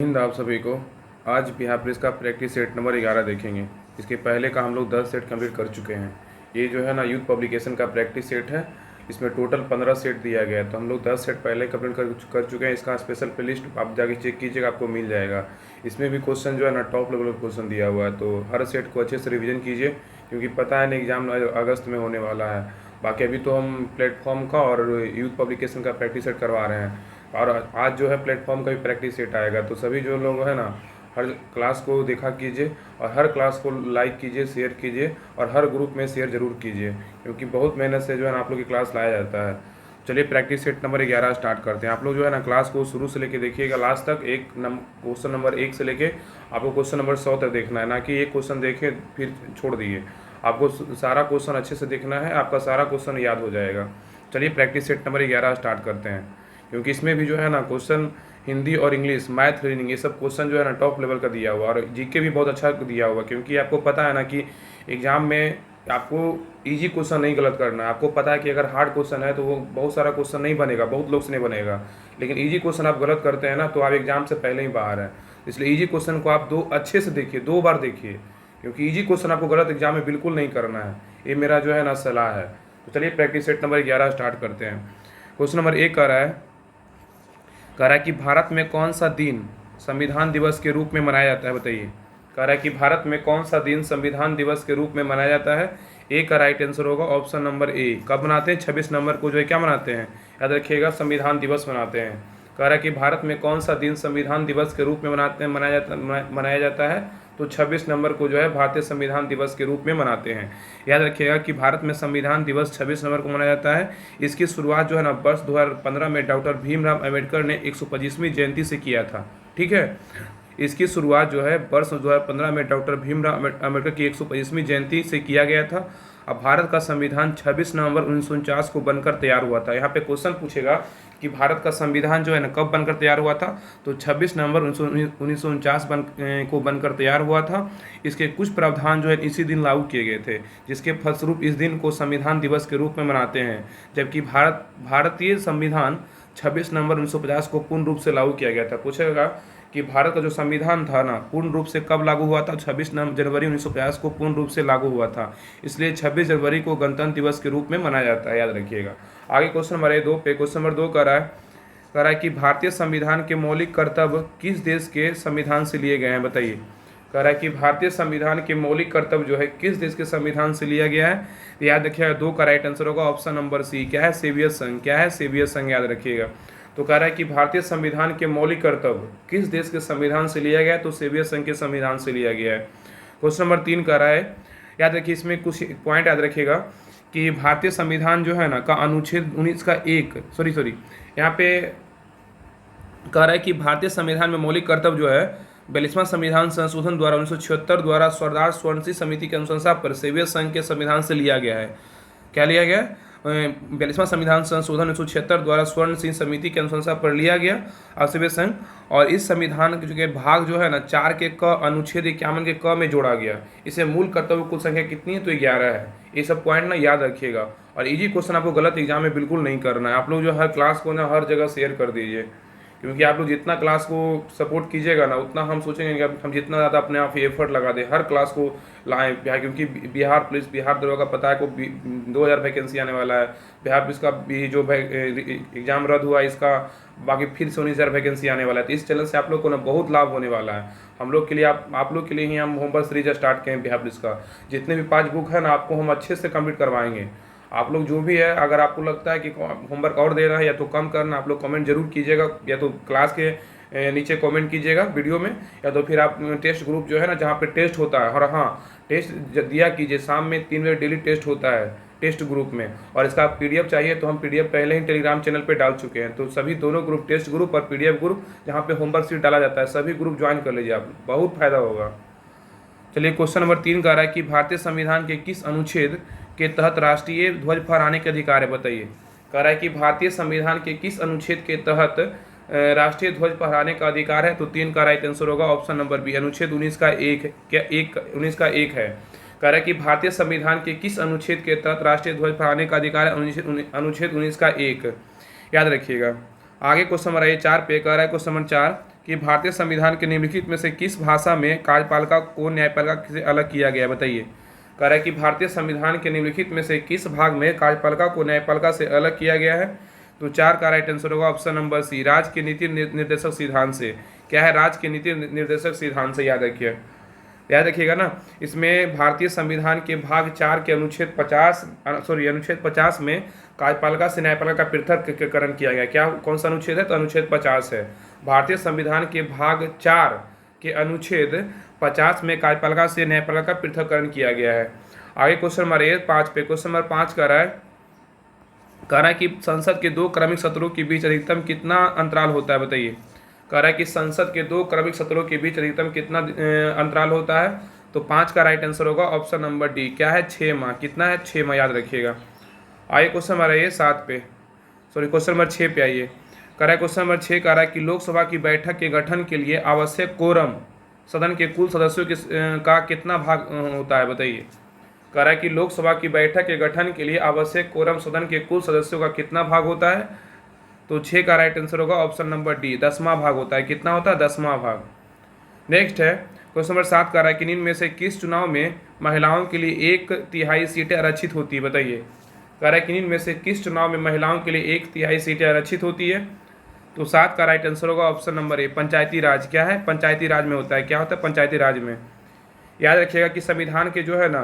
हिंद आप सभी को। आज बिहार पुलिस का प्रैक्टिस सेट नंबर 11 देखेंगे। इसके पहले का हम लोग 10 सेट कंप्लीट कर चुके हैं। ये जो है ना यूथ पब्लिकेशन का प्रैक्टिस सेट है। इसमें टोटल 15 सेट दिया गया है, तो हम लोग 10 सेट पहले कंप्लीट कर चुके हैं। इसका स्पेशल प्लेलिस्ट आप जाके चेक कीजिएगा, आपको मिल जाएगा। इसमें भी क्वेश्चन जो है ना टॉप लेवल का क्वेश्चन दिया हुआ है, तो हर सेट को अच्छे से रिविजन कीजिए, क्योंकि पता है ना एग्जाम अगस्त में होने वाला है। बाकी अभी तो हम प्लेटफॉर्म का और यूथ पब्लिकेशन का प्रैक्टिस सेट करवा रहे हैं, और आज जो है प्लेटफॉर्म का भी प्रैक्टिस सेट आएगा। तो सभी जो लोग है ना हर क्लास को देखा कीजिए, और हर क्लास को लाइक कीजिए, शेयर कीजिए, और हर ग्रुप में शेयर जरूर कीजिए, क्योंकि बहुत मेहनत से जो है ना आप लोग की क्लास लाया जाता है। चलिए प्रैक्टिस सेट नंबर 11 स्टार्ट करते हैं। आप लोग जो है ना क्लास को शुरू से लेके देखिएगा लास्ट तक। क्वेश्चन नंबर 1 से लेके आपको क्वेश्चन नंबर 100 तक देखना है, ना कि एक क्वेश्चन देखें फिर छोड़ दिए। आपको सारा क्वेश्चन अच्छे से देखना है, आपका सारा क्वेश्चन याद हो जाएगा। चलिए प्रैक्टिस सेट नंबर 11 स्टार्ट करते हैं, क्योंकि इसमें भी जो है ना क्वेश्चन हिंदी और इंग्लिश, मैथ, रीजनिंग, ये सब क्वेश्चन जो है ना टॉप लेवल का दिया हुआ, और जीके भी बहुत अच्छा दिया हुआ। क्योंकि आपको पता है ना कि एग्जाम में आपको इजी क्वेश्चन नहीं गलत करना है। आपको पता है कि अगर हार्ड क्वेश्चन है तो वो बहुत सारा क्वेश्चन नहीं बनेगा, बहुत लोग से नहीं बनेगा। लेकिन इजी क्वेश्चन आप गलत करते हैं ना, तो आप एग्जाम से पहले ही बाहर हैं। इसलिए इजी क्वेश्चन को आप अच्छे से देखिए, 2 बार देखिए, क्योंकि इजी क्वेश्चन आपको गलत एग्जाम में बिल्कुल नहीं करना है। ये मेरा जो है ना सलाह है। तो चलिए प्रैक्टिस सेट नंबर 11 स्टार्ट करते हैं। क्वेश्चन नंबर 1 कह रहा है कि भारत में कौन सा दिन संविधान दिवस के रूप में मनाया जाता है, बताइए। कह रहा है कि भारत में कौन सा दिन संविधान दिवस के रूप में मनाया जाता है। ए का राइट आंसर होगा ऑप्शन नंबर ए। कब मनाते हैं? 26 नवंबर को जो है क्या मनाते हैं, याद रखिएगा, संविधान दिवस मनाते हैं। कह रहा है कि भारत में कौन सा दिन संविधान दिवस के रूप में मनाया जाता है, तो 26 नवंबर को जो है भारतीय संविधान दिवस के रूप में मनाते हैं। याद रखिएगा कि भारत में संविधान दिवस 26 नवंबर को मनाया जाता है। इसकी शुरुआत जो है ना वर्ष 2015 में डॉक्टर भीमराव अम्बेडकर ने 125वीं जयंती से किया था। ठीक है, इसकी शुरुआत जो है वर्ष 2015 में डॉक्टर भीमराव अम्बेडकर की 125वीं जयंती से किया गया था। अब भारत का संविधान 26 नवंबर 1949 को बनकर तैयार हुआ था। यहाँ पे क्वेश्चन पूछेगा कि भारत का संविधान जो है ना कब बनकर तैयार हुआ था, तो 26 नवंबर 1949 को बनकर तैयार हुआ था। इसके कुछ प्रावधान जो है इसी दिन लागू किए गए थे, जिसके फलस्वरूप इस दिन को संविधान दिवस के रूप में मनाते हैं। जबकि भारतीय संविधान 26 नवंबर 1950 को पूर्ण रूप से लागू किया गया था। पूछेगा कि भारत का जो संविधान था ना पूर्ण रूप से कब लागू हुआ था, 26 जनवरी 1950 को पूर्ण रूप से लागू हुआ था। इसलिए 26 जनवरी को गणतंत्र दिवस के रूप में मनाया जाता है, याद रखिएगा। आगे क्वेश्चन नंबर 2 पे, क्वेश्चन नंबर 2 कह रहा है कि भारतीय संविधान के मौलिक कर्तव्य किस देश के संविधान से लिए गए हैं, बताइए। कह रहा है कि भारतीय संविधान के मौलिक कर्तव्य जो है किस देश के संविधान से लिया गया है। याद रखिएगा 2 का राइट आंसर होगा ऑप्शन नंबर सी। क्या है? सोवियत संघ। क्या है? सोवियत संघ, याद रखिएगा। तो कह रहा है कि भारतीय संविधान के मौलिक कर्तव्य किस देश के संविधान से लिया गया है, तो सोवियत संघ के संविधान से लिया गया है। क्वेश्चन नंबर 3 कह रहा है, याद रखिए इसमें कुछ पॉइंट याद रखिएगा कि भारतीय संविधान जो है ना का अनुच्छेद 19 का 1 सॉरी यहाँ पे कह रहा है कि भारतीय संविधान में मौलिक कर्तव्य जो है 42वां संविधान संशोधन द्वारा 1976 द्वारा सरदार स्वर्ण समिति के अनुशंसा पर सोवियत संघ के संविधान से लिया गया है। क्या लिया गया? 42वां संविधान संशोधन 1976 द्वारा स्वर्ण सिंह समिति के अनुशंसा पर लिया गया और सोवियत संघ, और इस संविधान के भाग जो है ना 4 के क अनुच्छेद 51 के क में जोड़ा गया। इसे मूल कर्तव्य कुल संख्या कितनी है, तो 11 है। ये सब पॉइंट ना याद रखिएगा, और इजी क्वेश्चन आपको गलत एग्जाम में बिल्कुल नहीं करना है। आप लोग जो हर क्लास को ना हर जगह शेयर कर दीजिए, क्योंकि आप लोग जितना क्लास को सपोर्ट कीजिएगा ना उतना हम सोचेंगे कि हम जितना ज़्यादा अपने आप एफर्ट लगा दें, हर क्लास को लाएं। क्योंकि बिहार पुलिस, बिहार दरोगा का पता है को 2000 वैकेंसी आने वाला है। बिहार पुलिस का भी जो एग्ज़ाम रद्द हुआ इसका बाकी फिर से 19,000 वैकेंसी आने वाला है। तो इस चैनल से आप लोग को ना बहुत लाभ होने वाला है। हम लोग के लिए आप लोग के लिए ही हम होमवर्क सीरीज स्टार्ट किए बिहार पुलिस का। जितने भी 5 बुक है ना आपको हम अच्छे से कंप्लीट करवाएंगे। आप लोग जो भी है, अगर आपको लगता है कि होमवर्क और देना है या तो कम करना, आप लोग कमेंट जरूर कीजिएगा, या तो क्लास के नीचे कमेंट कीजिएगा वीडियो में, या तो फिर आप टेस्ट ग्रुप जो है ना जहाँ पे टेस्ट होता है, और हाँ टेस्ट दिया कीजिए। शाम में 3 बजे डेली टेस्ट होता है टेस्ट ग्रुप में, और इसका पीडीएफ चाहिए तो हम पीडीएफ पहले ही टेलीग्राम चैनल पे डाल चुके हैं। तो सभी दोनों ग्रुप, टेस्ट ग्रुप और पीडीएफ ग्रुप जहाँ पे होमवर्क सीट डाला जाता है, सभी ग्रुप ज्वाइन कर लीजिए, आप बहुत फायदा होगा। चलिए क्वेश्चन नंबर 3 कह रहा है कि भारतीय संविधान के किस अनुच्छेद के तहत राष्ट्रीय ध्वज फहराने के अधिकार है, बताइए। कह रहा है कि भारतीय संविधान के किस अनुच्छेद के तहत राष्ट्रीय ध्वज फहराने का अधिकार है, तो 3 का राइट आंसर होगा ऑप्शन नंबर बी, अनुच्छेद 19 का 1। क्या 19 का 1 है। कह रहा है कि भारतीय संविधान के किस अनुच्छेद के तहत राष्ट्रीय ध्वज फहराने का अधिकार है, अनुच्छेद 19 का 1, याद रखिएगा। आगे क्वेश्चन नंबर 4 पे कह रहा है, क्वेश्चन नंबर 4 कि भारतीय संविधान के निम्नलिखित में से किस भाषा में कार्यपालिका को न्यायपालिका से अलग किया गया है, बताइए। कह रहा है कि भारतीय संविधान के निम्नलिखित में से किस भाग में कार्यपालिका को न्यायपालिका से अलग किया गया है। तो 4 का राइट आंसर होगा ऑप्शन नंबर सी, राज्य के नीति निर्देशक सिद्धांत से। क्या है, राज्य के नीति निर्देशक सिद्धांत से, याद रखिएगा ना। इसमें भारतीय संविधान के भाग 4 के अनुच्छेद 50 में कार्यपालिका से न्यायपालिका का पृथक्करण किया गया। क्या, कौन सा अनुच्छेद है, तो अनुच्छेद 50 है। भारतीय संविधान के भाग 4 के अनुच्छेद 50 में कार्यपालिका से न्यायपालिका का पृथक्करण किया गया है। आगे क्वेश्चन नंबर 5 पे, क्वेश्चन नंबर 5 कह रहा है कि संसद के 2 क्रमिक सत्रों के बीच अधिकतम कितना अंतराल होता है, बताइए। कह रहा है कि संसद के 2 क्रमिक सत्रों के बीच अधिकतम कितना अंतराल होता है। तो 5 का राइट आंसर होगा ऑप्शन नंबर डी, क्या है, 6 माह। कितना है, 6 माह, याद रखिएगा। आइए क्वेश्चन नंबर 7 पे, क्वेश्चन नंबर 6 पे आइए। कह रहा है क्वेश्चन नंबर 6 कह रहा है कि लोकसभा की बैठक के गठन के लिए आवश्यक कोरम सदन के कुल सदस्यों का कितना भाग होता है, बताइए। कह रहा है कि लोकसभा की बैठक के गठन के लिए आवश्यक कोरम सदन के कुल सदस्यों का कितना भाग होता है। तो 6 का राइट आंसर होगा ऑप्शन नंबर डी, 10वां भाग होता है। कितना होता है, 10वां भाग। नेक्स्ट है क्वेश्चन नंबर 7 कह रहा है कि निम्न में से किस चुनाव में महिलाओं के लिए 1/3 सीटें आरक्षित होती है, बताइए। कह रहा है कि निम्न में से किस चुनाव में महिलाओं के लिए 1/3 सीटें आरक्षित होती है। तो 7 का राइट आंसर होगा ऑप्शन नंबर ए, पंचायती राज। क्या है, पंचायती राज में होता है। क्या होता है, पंचायती राज में। याद रखिएगा कि संविधान के जो है ना,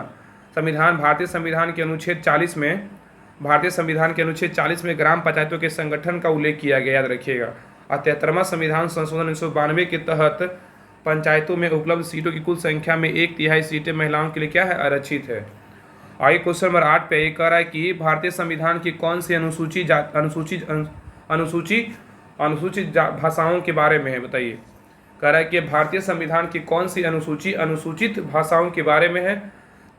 भारतीय संविधान के अनुच्छेद 40 में ग्राम पंचायतों के संगठन का उल्लेख किया गया, याद रखिएगा। और 73वां संविधान संशोधन 1992 के तहत पंचायतों में उपलब्ध सीटों की कुल संख्या में 1/3 सीटें महिलाओं के लिए क्या है, आरक्षित है। आगे क्वेश्चन नंबर 8 पे ये कह रहा है कि भारतीय संविधान की कौन सी अनुसूचित भाषाओं के बारे में है, बताइए। कह रहा है कि भारतीय संविधान की कौन सी अनुसूचित भाषाओं के बारे में है।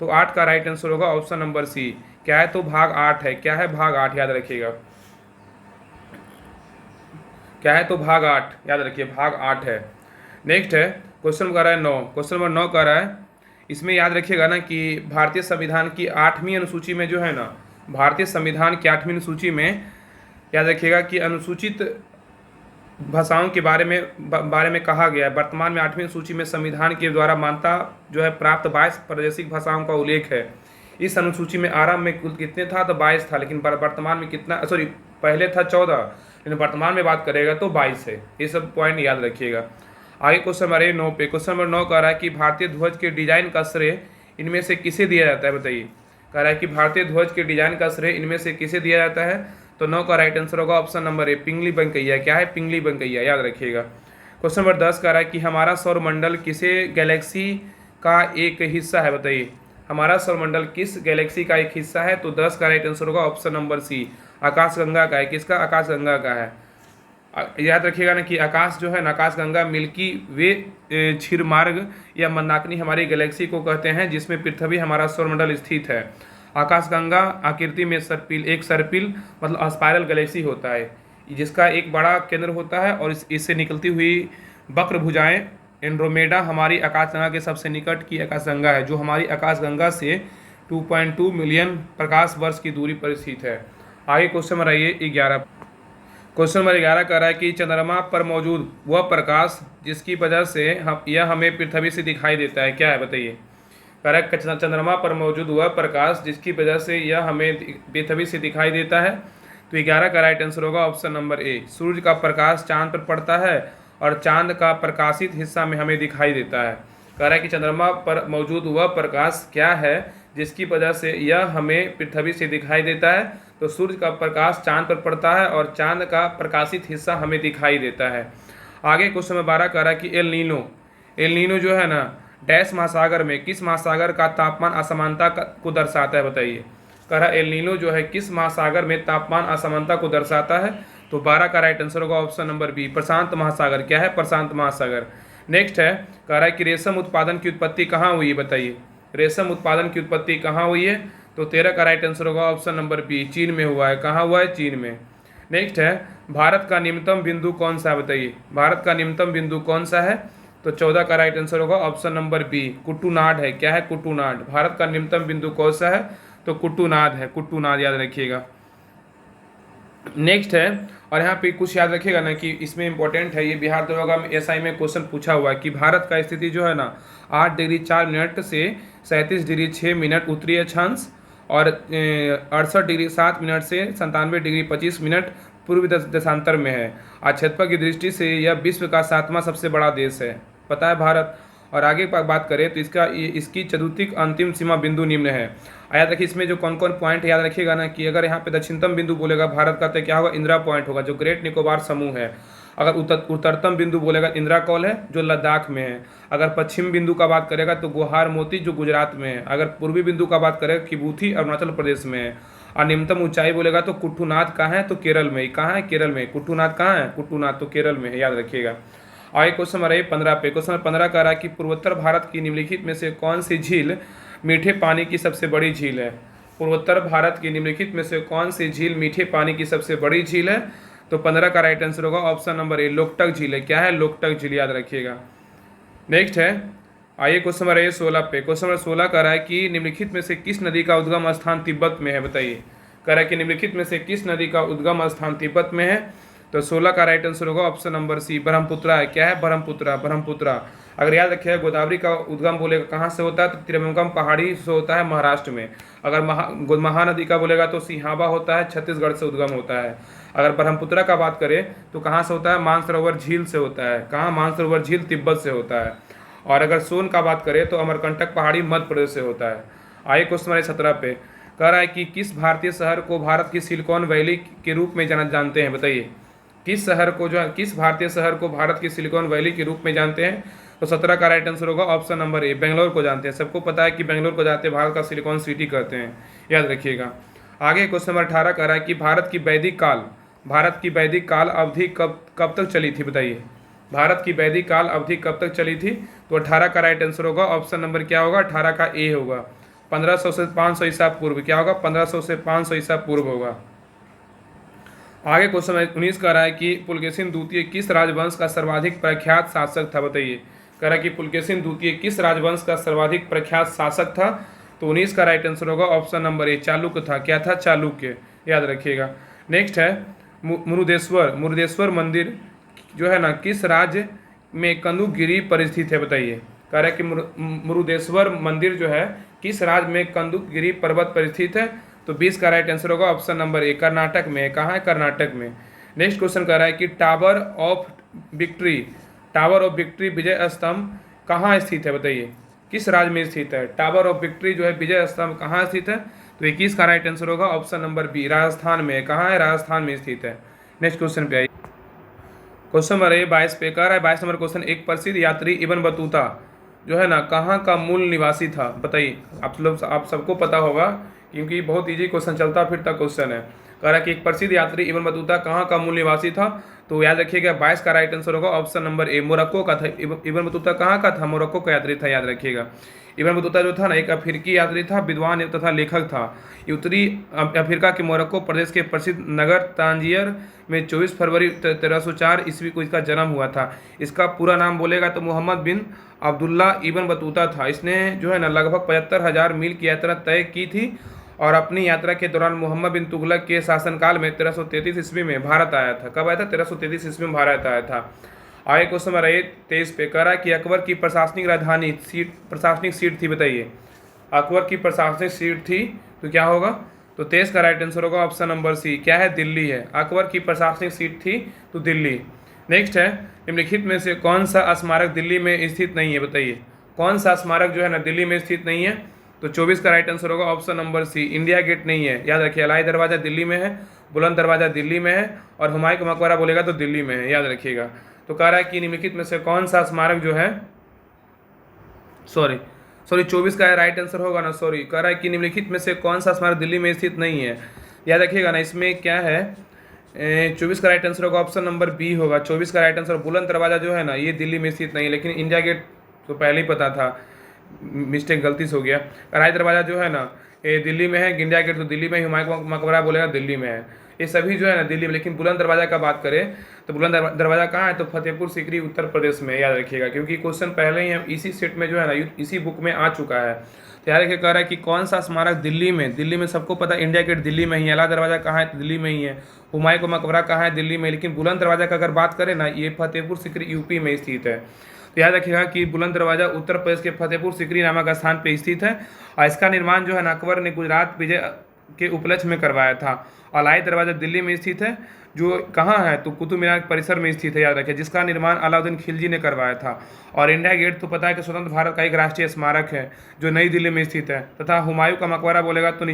तो 8 का राइट आंसर होगा ऑप्शन नंबर सी, क्या है, तो भाग 8 है। क्या है, भाग 8, याद रखिएगा। क्या है, तो भाग 8, याद रखिए, भाग 8 है। नेक्स्ट है क्वेश्चन कह रहा है 9, क्वेश्चन नंबर 9 कह रहा है, इसमें याद रखिएगा ना कि भारतीय संविधान की 8वीं अनुसूची में जो है ना, भारतीय संविधान की 8वीं अनुसूची में याद रखिएगा कि अनुसूचित भाषाओं के बारे में कहा गया है। वर्तमान में 8वीं सूची में संविधान के द्वारा मान्यता जो है प्राप्त 22 प्रादेशिक भाषाओं का उल्लेख है। इस अनुसूची में आरंभ में कुल कितने था, तो 22 था, लेकिन वर्तमान में कितना, पहले था 14, लेकिन वर्तमान में बात करेगा तो 22 है। ये सब पॉइंट याद रखिएगा। आगे क्वेश्चन नंबर 9 पे, क्वेश्चन नंबर 9 कह रहा है कि भारतीय ध्वज के डिजाइन का श्रेय इनमें से किसे दिया जाता है, बताइए। कह रहा है कि भारतीय ध्वज के डिजाइन का श्रेय इनमें से किसे दिया जाता है। तो 9 का राइट आंसर होगा ऑप्शन नंबर ए, पिंगली वेंकैया। क्या है, पिंगली वेंकैया, याद रखिएगा। क्वेश्चन नंबर 10 कह रहा है कि हमारा सौरमंडल किसे गैलेक्सी का एक हिस्सा है, बताइए। हमारा सौरमंडल किस गैलेक्सी का एक हिस्सा है। तो 10 का राइट आंसर होगा ऑप्शन नंबर सी, आकाशगंगा का है। किसका, आकाशगंगा का है। याद रखिएगा ना कि आकाश जो है ना, आकाशगंगा मिल्की वे क्षीरमार्ग या मंदाकिनी हमारी गैलेक्सी को कहते हैं, जिसमें पृथ्वी हमारा सौरमंडल स्थित है। आकाशगंगा आकृति में एक सर्पिल मतलब स्पाइरल गैलेक्सी होता है, जिसका एक बड़ा केंद्र होता है और इससे निकलती हुई वक्र भुजाएं एंड्रोमेडा हमारी आकाशगंगा के सबसे निकट की आकाशगंगा है, जो हमारी आकाशगंगा से 2.2 मिलियन प्रकाश वर्ष की दूरी पर स्थित है। आगे क्वेश्चन नंबर 11, क्वेश्चन नंबर 11 कह रहा है कि चंद्रमा पर मौजूद वह प्रकाश जिसकी वजह से यह हमें पृथ्वी से दिखाई देता है, क्या है, बताइए। कह रहा है चंद्रमा पर मौजूद वह प्रकाश जिसकी वजह से यह हमें पृथ्वी से दिखाई देता है। तो 11 का राइट आंसर होगा ऑप्शन नंबर ए, सूर्य का प्रकाश चांद पर पड़ता है और चांद का प्रकाशित हिस्सा में हमें दिखाई देता है। कह रहा है कि चंद्रमा पर मौजूद वह प्रकाश क्या है जिसकी वजह से यह हमें पृथ्वी से दिखाई देता है। तो सूर्य का प्रकाश चांद पर पड़ता है और चांद का प्रकाशित हिस्सा हमें दिखाई देता है। आगे क्वेश्चन नंबर 12 कह रहा है कि एल नीनो जो है ना, डैश महासागर में किस महासागर का तापमान असमानता को दर्शाता है, बताइए। कह रहा एल नीनो जो है किस महासागर में तापमान असमानता को दर्शाता है। तो 12 का राइट आंसर होगा ऑप्शन नंबर बी, प्रशांत महासागर। क्या है, प्रशांत महासागर। नेक्स्ट है कह रहा है कि रेशम उत्पादन की उत्पत्ति कहाँ हुई है, बताइए। रेशम उत्पादन की उत्पत्ति कहाँ हुई है। तो 13 का राइट आंसर होगा ऑप्शन नंबर बी, चीन में हुआ है। कहाँ हुआ है, चीन में। नेक्स्ट है भारत का निम्नतम बिंदु कौन सा है, बताइए। भारत का निम्नतम बिंदु कौन सा है। तो 14 का राइट आंसर होगा ऑप्शन नंबर बी, कुट्टूनाड है। क्या है, कुट्टूनाड। भारत का निम्नतम बिंदु कौन सा है। तो कुट्टूनाद है, कुट्टूनाद, याद रखिएगा। नेक्स्ट है, और यहाँ पे कुछ याद रखिएगा ना कि इसमें इंपॉर्टेंट है, ये बिहार दरोगा में एसआई में क्वेश्चन पूछा हुआ है कि भारत का स्थिति जो है ना 8 डिग्री 4 मिनट से 37 डिग्री 6 मिनट उत्तरी अक्षांश और 68 डिग्री 7 मिनट से 97 डिग्री 25 मिनट पूर्वी देशांतर में है। आज क्षेत्रफल की दृष्टि से यह विश्व का 7वां सबसे बड़ा देश है, पता है भारत। और आगे बात करें तो इसकी चतुर्थिक अंतिम सीमा बिंदु निम्न है। याद रखिए इसमें जो कौन कौन पॉइंट याद रखिएगा ना कि अगर यहाँ पे दक्षिणतम बिंदु बोलेगा भारत का तो क्या होगा, इंदिरा पॉइंट होगा जो ग्रेट निकोबार समूह है। अगर उत्तरतम बिंदु बोलेगा इंदिरा कॉल है जो लद्दाख में है। अगर पश्चिम बिंदु का बात करेगा तो गुहार मोती जो गुजरात में है। अगर पूर्वी बिंदु का बात करेगा किबूथी अरुणाचल प्रदेश में है। और निम्नतम ऊंचाई बोलेगा तो कुट्टूनाथ कहाँ है, तो केरल में। कहाँ है, केरल में। कुट्टूनाथ कहाँ है, कुट्टूनाथ तो केरल में है, याद रखिएगा। आगे क्वेश्चन नंबर 15 पे, क्वेश्चन नंबर 15 कह रहा है कि पूर्वोत्तर भारत की निम्नलिखित में से कौन सी झील मीठे पानी की सबसे बड़ी झील है। पूर्वोत्तर भारत की निम्नलिखित में से कौन सी झील मीठे पानी की सबसे बड़ी झील है। तो 15 का राइट आंसर होगा ऑप्शन नंबर ए, लोकटक झील है। क्या है, लोकटक झील, याद रखिएगा। नेक्स्ट है, आइए क्वेश्चन नंबर 16 पे, क्वेश्चन नंबर 16 कह रहा है कि निम्नलिखित में से किस नदी का उद्गम स्थान तिब्बत में है, बताइए। कह रहा है कि निम्नलिखित में से किस नदी का उद्गम स्थान तिब्बत में है। तो 16 का राइट आंसर होगा ऑप्शन नंबर सी, ब्रह्मपुत्रा है। क्या है, ब्रह्मपुत्रा, ब्रह्मपुत्रा। अगर याद रखिएगा गोदावरी का उद्गम बोलेगा कहाँ से होता है, तो त्रिवेंद्रम पहाड़ी से होता है, महाराष्ट्र में। अगर महानदी का बोलेगा तो सिंहावा होता है, छत्तीसगढ़ से उद्गम होता है। अगर ब्रह्मपुत्रा का बात करें तो कहाँ से होता है, मानसरोवर झील से होता है। कहाँ, मानसरोवर झील तिब्बत से होता है। और अगर सोन का बात करें तो अमरकंटक पहाड़ी मध्य प्रदेश से होता है। आइए क्वेश्चन नंबर 17 पे, कह रहा है कि किस भारतीय शहर को भारत की सिलिकॉन वैली के रूप में जानते हैं, बताइए। किस भारतीय शहर को भारत की सिलिकॉन वैली के रूप में जानते हैं। तो 17 का राइट आंसर होगा ऑप्शन नंबर ए, बेंगलोर को जानते हैं। सबको पता है कि बेंगलोर को जानते हैं भारत का सिलिकॉन सिटी कहते हैं, याद रखिएगा। आगे क्वेश्चन नंबर 18 कह रहा है कि भारत की वैदिक काल अवधि कब तक चली थी, बताइए। भारत की वैदिक काल अवधि कब तक चली थी। तो 18 का राइट आंसर होगा ऑप्शन नंबर क्या होगा, 18 का ए होगा, 1500 से 500 ईसा पूर्व। क्या होगा, 1500 से 500 ईसा पूर्व होगा। आगे क्वेश्चन 19 कह रहा है कि पुलकेशिन द्वितीय किस राजवंश का सर्वाधिक प्रख्यात शासक था, बताइए। कह रहा है कि पुलकेशिन द्वितीय किस राजवंश का सर्वाधिक प्रख्यात शासक था। तो 19 का राइट आंसर होगा ऑप्शन नंबर ए, चालुक्य था। क्या था, चालुक्य, याद रखिएगा। नेक्स्ट है मुरुदेश्वर मंदिर जो है ना किस राज्य में कंदुकगिरी पर स्थित है, बताइए। कह रहा है कि मुरुदेश्वर मंदिर जो है किस राज्य में कंदुकगिरी पर्वत पर स्थित है। तो 20 का राइट आंसर होगा ऑप्शन नंबर ए, कर्नाटक में। कहाँ है, कर्नाटक में। नेक्स्ट क्वेश्चन कह रहा है कि टावर ऑफ विक्ट्री विजय स्तंभ कहाँ स्थित है, बताइए। किस राज्य में स्थित है। टावर ऑफ विक्ट्री जो है विजय स्तंभ कहाँ स्थित है। तो 21 का राइट आंसर होगा ऑप्शन नंबर बी, राजस्थान में। कहाँ है, राजस्थान में स्थित है। नेक्स्ट क्वेश्चन पे आइए, क्वेश्चन नंबर 22 पे कह रहा है 22 नंबर क्वेश्चन, एक प्रसिद्ध यात्री इब्न बतूता जो है ना कहाँ का मूल निवासी था, बताइए। आप सबको पता होगा क्योंकि बहुत इजी क्वेश्चन चलता फिरता क्वेश्चन है। कह रहा है कि एक प्रसिद्ध यात्री इब्न बतूता कहाँ का मूल निवासी था। तो याद रखिएगा 22 का राइट आंसर होगा ऑप्शन नंबर ए, मोरक्को का था। इब्न बतूता कहाँ का था, मोरक्को का यात्री था, याद रखिएगा। इब्न बतूता जो था ना एक अफ्रीकी यात्री था, विद्वान तथा लेखक था। उत्तरी अफ्रीका के मोरक्को प्रदेश के प्रसिद्ध नगर तांजियर में 24 फरवरी 1304 ईस्वी को इसका जन्म हुआ था। इसका पूरा नाम बोलेगा तो मोहम्मद बिन अब्दुल्ला इब्न बतूता था। इसने जो है ना लगभग 75,000 मील की यात्रा तय की थी और अपनी यात्रा के दौरान मोहम्मद बिन तुगलक के शासनकाल में 1333 ईस्वी में भारत आया था। कब आया था, 1333 ईस्वी में भारत आया था। आगे क्वेश्चन नंबर 23 पे कह रहा है कि अकबर की प्रशासनिक सीट थी, बताइए। अकबर की प्रशासनिक सीट थी तो क्या होगा। तो 23 का राइट आंसर होगा ऑप्शन नंबर सी, क्या है, दिल्ली है। अकबर की प्रशासनिक सीट थी तो दिल्ली। नेक्स्ट है, निम्नलिखित में से कौन सा स्मारक दिल्ली में स्थित नहीं है, बताइए। कौन सा स्मारक जो है ना दिल्ली में स्थित नहीं है। तो 24 का राइट आंसर होगा option number C, India Gate नहीं है, याद रखिए। अलाई दरवाज़ा दिल्ली में है, बुलंद दरवाज़ा दिल्ली में है और हुमायूं का मकबरा बोलेगा तो दिल्ली में है, याद रखिएगा। तो कह रहा है कि निम्नलिखित में से कौन सा स्मारक जो है, सॉरी 24 का राइट आंसर होगा ना, सॉरी। कह रहा है कि निम्नलिखित में से कौन सा स्मारक दिल्ली में स्थित नहीं है, याद रखिएगा ना। इसमें क्या है, 24 का राइट आंसर होगा ऑप्शन नंबर बी होगा। 24 का राइट आंसर, बुलंद दरवाज़ा जो है ना ये दिल्ली में स्थित नहीं है, लेकिन इंडिया गेट तो पहले ही पता था, मिस्टेक गलती से हो गया। अलाई दरवाज़ा जो है ना ये दिल्ली में है, इंडिया गेट तो दिल्ली में, हुमायूं का मकबरा बोलेगा दिल्ली में है, ये सभी जो है ना दिल्ली में। लेकिन बुलंद दरवाज़ा का बात करें तो बुलंद दरवाज़ा कहाँ है, तो फतेहपुर सीकरी उत्तर प्रदेश में, याद रखिएगा, क्योंकि क्वेश्चन पहले ही हम इसी सेट में जो है ना इसी बुक में आ चुका है। तो याद रखिए, कह रहा है कि कौन सा स्मारक दिल्ली में सबको पता है, इंडिया गेट दिल्ली में ही है, अला दरवाज़ा कहाँ है, तो दिल्ली में ही है, हुमायूं का मकबरा कहाँ है, दिल्ली में। लेकिन बुलंद दरवाज़ा का अगर बात करें ना, ये फतेहपुर सीकरी यूपी में स्थित है। तो याद रखिएगा कि बुलंद दरवाज़ा उत्तर प्रदेश के फतेहपुर सीकरी नामक स्थान पर स्थित है और इसका निर्माण जो है ना अकबर ने गुजरात विजय के उपलक्ष्य में करवाया था। और लाई दरवाज़ा दिल्ली में स्थित है, जो कहाँ है, तो कुतुब मीनार परिसर में स्थित है, याद रखिए, जिसका निर्माण अलाउद्दीन खिलजी ने करवाया था। और इंडिया गेट तो पता है कि स्वतंत्र भारत का एक राष्ट्रीय स्मारक है जो नई दिल्ली में स्थित है। तथा हुमायूं का मकबरा बोलेगा तो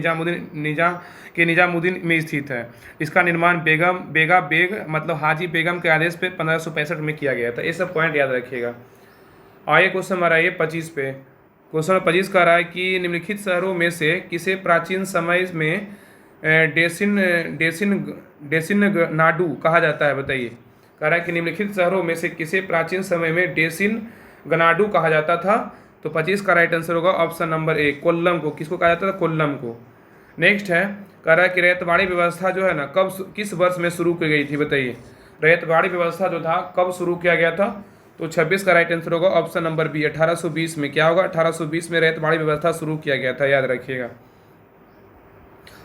निजामुद्दीन में स्थित है। इसका निर्माण बेग मतलब हाजी बेगम के आदेश पे 1565 में किया गया था। ये सब पॉइंट याद रखिएगा। आइए क्वेश्चन हमारा ये 25 पे, क्वेश्चन 25 कह रहा है कि निम्नलिखित शहरों में से किसे प्राचीन समय में डेसिनगनाडु कहा जाता है, बताइए। कह रहा है कि निम्नलिखित शहरों में से किसे प्राचीन समय में डेसिनगनाडु कहा जाता था, तो 25 का राइट आंसर होगा ऑप्शन नंबर ए, कोल्लम को। किसको कहा जाता था, कोल्लम को। नेक्स्ट है, कह रहा है कि रैयतवाड़ी व्यवस्था जो है ना किस वर्ष में शुरू की गई थी, बताइए। रैयतवाड़ी व्यवस्था जो था कब शुरू किया गया था, तो 26 का राइट आंसर होगा ऑप्शन नंबर बी, 1820 में। क्या होगा, 1820 में रैयतवाड़ी व्यवस्था शुरू किया गया था, याद रखिएगा।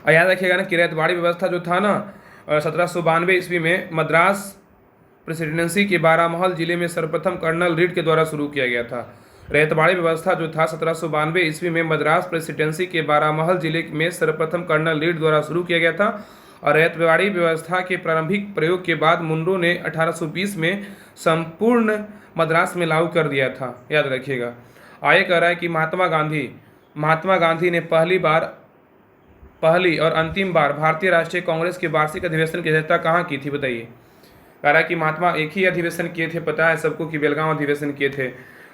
और याद रखिएगा ना कि रैयतवाड़ी व्यवस्था जो था ना 1792 ईस्वी में मद्रास प्रेसिडेंसी के बारामहल जिले में सर्वप्रथम कर्नल रीड के द्वारा शुरू किया गया था। रैयतवाड़ी व्यवस्था जो था 1792 ईस्वी में मद्रास प्रेसिडेंसी के बारामहल जिले में सर्वप्रथम कर्नल रीड द्वारा शुरू किया गया था। और रैयतवाड़ी व्यवस्था के प्रारंभिक प्रयोग के बाद मुनरो ने 1820 में संपूर्ण मद्रास में लागू कर दिया था, याद रखिएगा। आगे कह रहा है कि महात्मा गांधी ने पहली और अंतिम बार भारतीय राष्ट्रीय कांग्रेस के वार्षिक अधिवेशन की अध्यक्षता कहाँ की थी, बताइए। कह रहा है कि महात्मा एक ही अधिवेशन किए थे, पता है सबको, कि बेलगांव अधिवेशन किए थे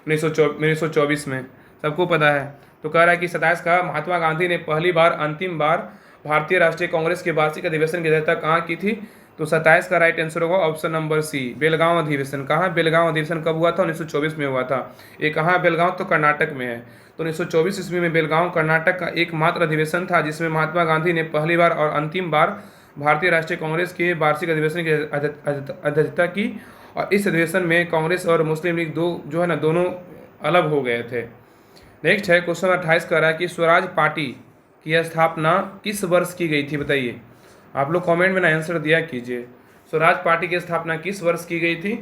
1924 में, सबको पता है। तो कह रहा है कि 27 का महात्मा गांधी ने पहली बार अंतिम बार भारतीय राष्ट्रीय कांग्रेस के वार्षिक अधिवेशन की अध्यक्षता कहाँ की थी, तो 27 का राइट आंसर होगा ऑप्शन नंबर सी, बेलगांव अधिवेशन। कहाँ बेलगांव अधिवेशन कब हुआ था, 1924 में हुआ था। ये कहाँ बेलगांव, तो कर्नाटक में है। तो 1924 ईस्वी में बेलगांव कर्नाटक का एकमात्र अधिवेशन था जिसमें महात्मा गांधी ने पहली बार और अंतिम बार भारतीय राष्ट्रीय कांग्रेस के वार्षिक अधिवेशन की अध्यक्षता की। और इस अधिवेशन में कांग्रेस और मुस्लिम लीग जो है ना दोनों अलग हो गए थे। नेक्स्ट है क्वेश्चन 28 कह रहा है कि स्वराज पार्टी की स्थापना किस वर्ष की गई थी, बताइए। आप लोग कमेंट में ना आंसर दिया कीजिए, स्वराज पार्टी की स्थापना किस वर्ष की गई थी,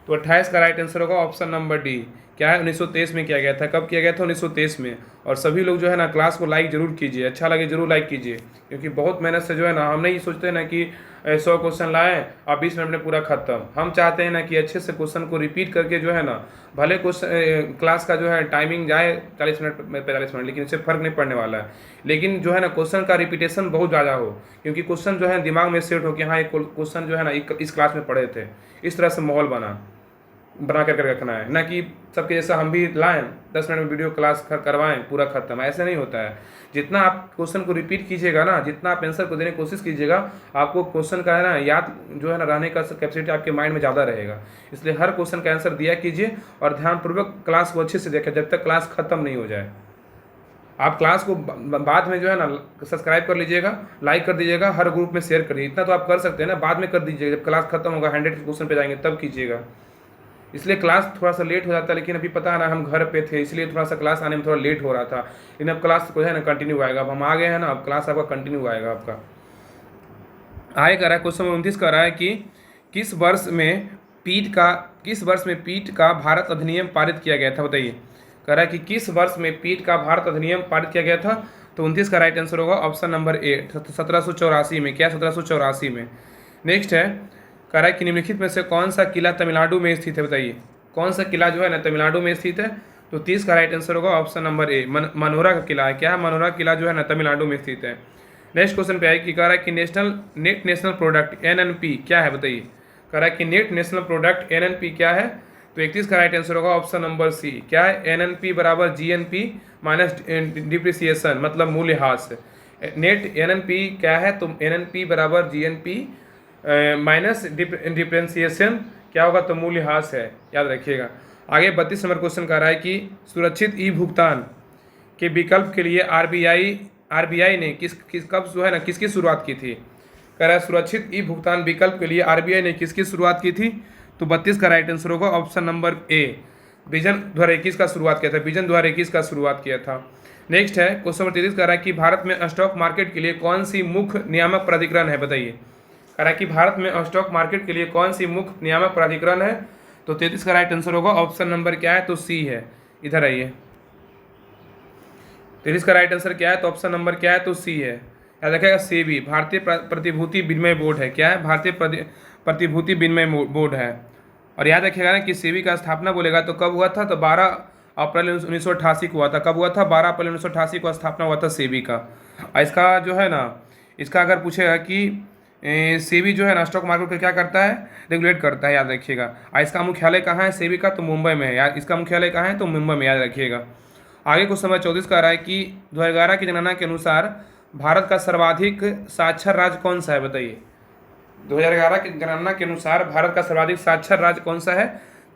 तो 28 का राइट आंसर होगा ऑप्शन नंबर डी, क्या है, 1923 में किया गया था। कब किया गया था, 1923 में। और सभी लोग जो है ना क्लास को लाइक जरूर कीजिए, अच्छा लगे जरूर लाइक कीजिए, क्योंकि बहुत मेहनत से जो है ना हम नहीं सोचते ना कि 100 क्वेश्चन लाएं और 20 मिनट में पूरा खत्म। हम चाहते हैं ना कि अच्छे से क्वेश्चन को रिपीट करके जो है ना, भले क्वेश्चन क्लास का जो है टाइमिंग जाए 40 मिनट 45 मिनट, लेकिन इससे फर्क नहीं पड़ने वाला है। लेकिन जो है ना क्वेश्चन का रिपीटेशन बहुत ज़्यादा हो, क्योंकि क्वेश्चन जो है दिमाग में सेट हो कि हाँ ये क्वेश्चन जो है ना इस क्लास में पढ़े थे। इस तरह से माहौल बना कर रखना है, ना कि सबके जैसा हम भी लाएं 10 मिनट में वीडियो क्लास करवाएं पूरा खत्म, ऐसे नहीं होता है। जितना आप क्वेश्चन को रिपीट कीजिएगा ना, जितना आप आंसर को देने की कोशिश कीजिएगा, आपको क्वेश्चन का है ना याद जो है ना रहने का कैपेसिटी आपके माइंड में ज़्यादा रहेगा। इसलिए हर क्वेश्चन का आंसर दिया कीजिए और ध्यानपूर्वक क्लास को अच्छे से देखें जब तक क्लास खत्म नहीं हो जाए। आप क्लास को बाद में जो है ना सब्सक्राइब कर लीजिएगा, लाइक कर दीजिएगा, हर ग्रुप में शेयर करिए। इतना तो आप कर सकते हैं ना, बाद में कर दीजिएगा जब क्लास खत्म होगा, 100 क्वेश्चन पे जाएंगे तब कीजिएगा। इसलिए क्लास थोड़ा सा लेट हो जाता है, लेकिन अभी पता है ना हम घर पे थे, इसलिए थोड़ा सा क्लास आने में थोड़ा लेट हो रहा था। लेकिन अब क्लास को है ना कंटिन्यू आएगा, अब हम आ गए हैं ना, अब क्लास आपका कंटिन्यू आएगा आपका। आगे कर रहा है क्वेश्चन 29 कर रहा है कि किस वर्ष में पीठ का भारत अधिनियम पारित किया गया था, बताइए। कह रहा है कि किस वर्ष में पीठ का भारत अधिनियम पारित किया गया था, तो 29 का राइट आंसर होगा ऑप्शन नंबर ए, 1784 में। क्या, 1784 में। नेक्स्ट है, कह रहा है कि निम्नलिखित में से कौन सा किला तमिलनाडु में स्थित है, बताइए। कौन सा किला जो है ना तमिलनाडु में स्थित है, तो 30 का राइट आंसर होगा ऑप्शन नंबर ए, मनोरा का किला है। क्या है, मनोरा किला जो है ना तमिलनाडु में स्थित है। नेक्स्ट क्वेश्चन पे आए कि कह रहा है कि नेट नेशनल प्रोडक्ट NNP क्या है, बताइए। कह रहा है कि नेट नेशनल प्रोडक्ट NNP क्या है, तो 31 का राइट आंसर होगा ऑप्शन नंबर सी। क्या है, NNP बराबर GNP माइनस डिप्रिसिएशन, मतलब मूल्यह्रास। नेट NNP क्या है, तो NNP बराबर GNP माइनस डिफ्रेंसिएशन क्या होगा, तो मूल्यह्रास है, याद रखिएगा। आगे 32 नंबर क्वेश्चन कह रहा है कि सुरक्षित ई भुगतान के विकल्प के लिए आरबीआई ने कब जो है ना किसकी शुरुआत की थी। कह रहा है सुरक्षित ई भुगतान विकल्प के लिए आरबीआई ने किसकी शुरुआत की थी? तो 32 का राइट आंसर होगा ऑप्शन नंबर ए, विजन 2021 का शुरुआत किया था, विजन 2021 का शुरुआत किया था। नेक्स्ट है क्वेश्चन नंबर 33 कह रहा है कि भारत में स्टॉक मार्केट के लिए कौन सी मुख्य नियामक प्राधिकरण है? बताइए। कह रहा है कि भारत में स्टॉक मार्केट के लिए कौन सी मुख्य नियामक प्राधिकरण है? तो 33 का राइट आंसर होगा ऑप्शन नंबर क्या है? तो सी है। इधर आइए, 33 का राइट आंसर क्या है? तो ऑप्शन नंबर क्या है? तो सी है। याद रखिएगा सेबी भारतीय प्रतिभूति विनिमय बोर्ड है। क्या है? भारतीय प्रतिभूति विनिमय बोर्ड है। और याद रखिएगा ना कि सेबी का स्थापना बोलेगा तो कब हुआ था? तो 12 अप्रैल 1988 को हुआ था। कब हुआ था? 12 अप्रैल 1988 को स्थापना हुआ था सेबी का। और इसका जो है ना, इसका अगर पूछेगा कि सेबी जो है ना स्टॉक मार्केट को क्या करता है? रेगुलेट करता है, याद रखिएगा। और इसका मुख्यालय कहाँ है सेबी का? तो मुंबई में है। यार इसका मुख्यालय कहाँ है? तो मुंबई में, याद रखिएगा। आगे कुछ समय 34 का रहा है कि 2011 की जनगणना के अनुसार भारत का सर्वाधिक साक्षर राज्य कौन सा है? बताइए। 2011 की जनगणना के अनुसार भारत का सर्वाधिक साक्षर राज्य कौन सा है?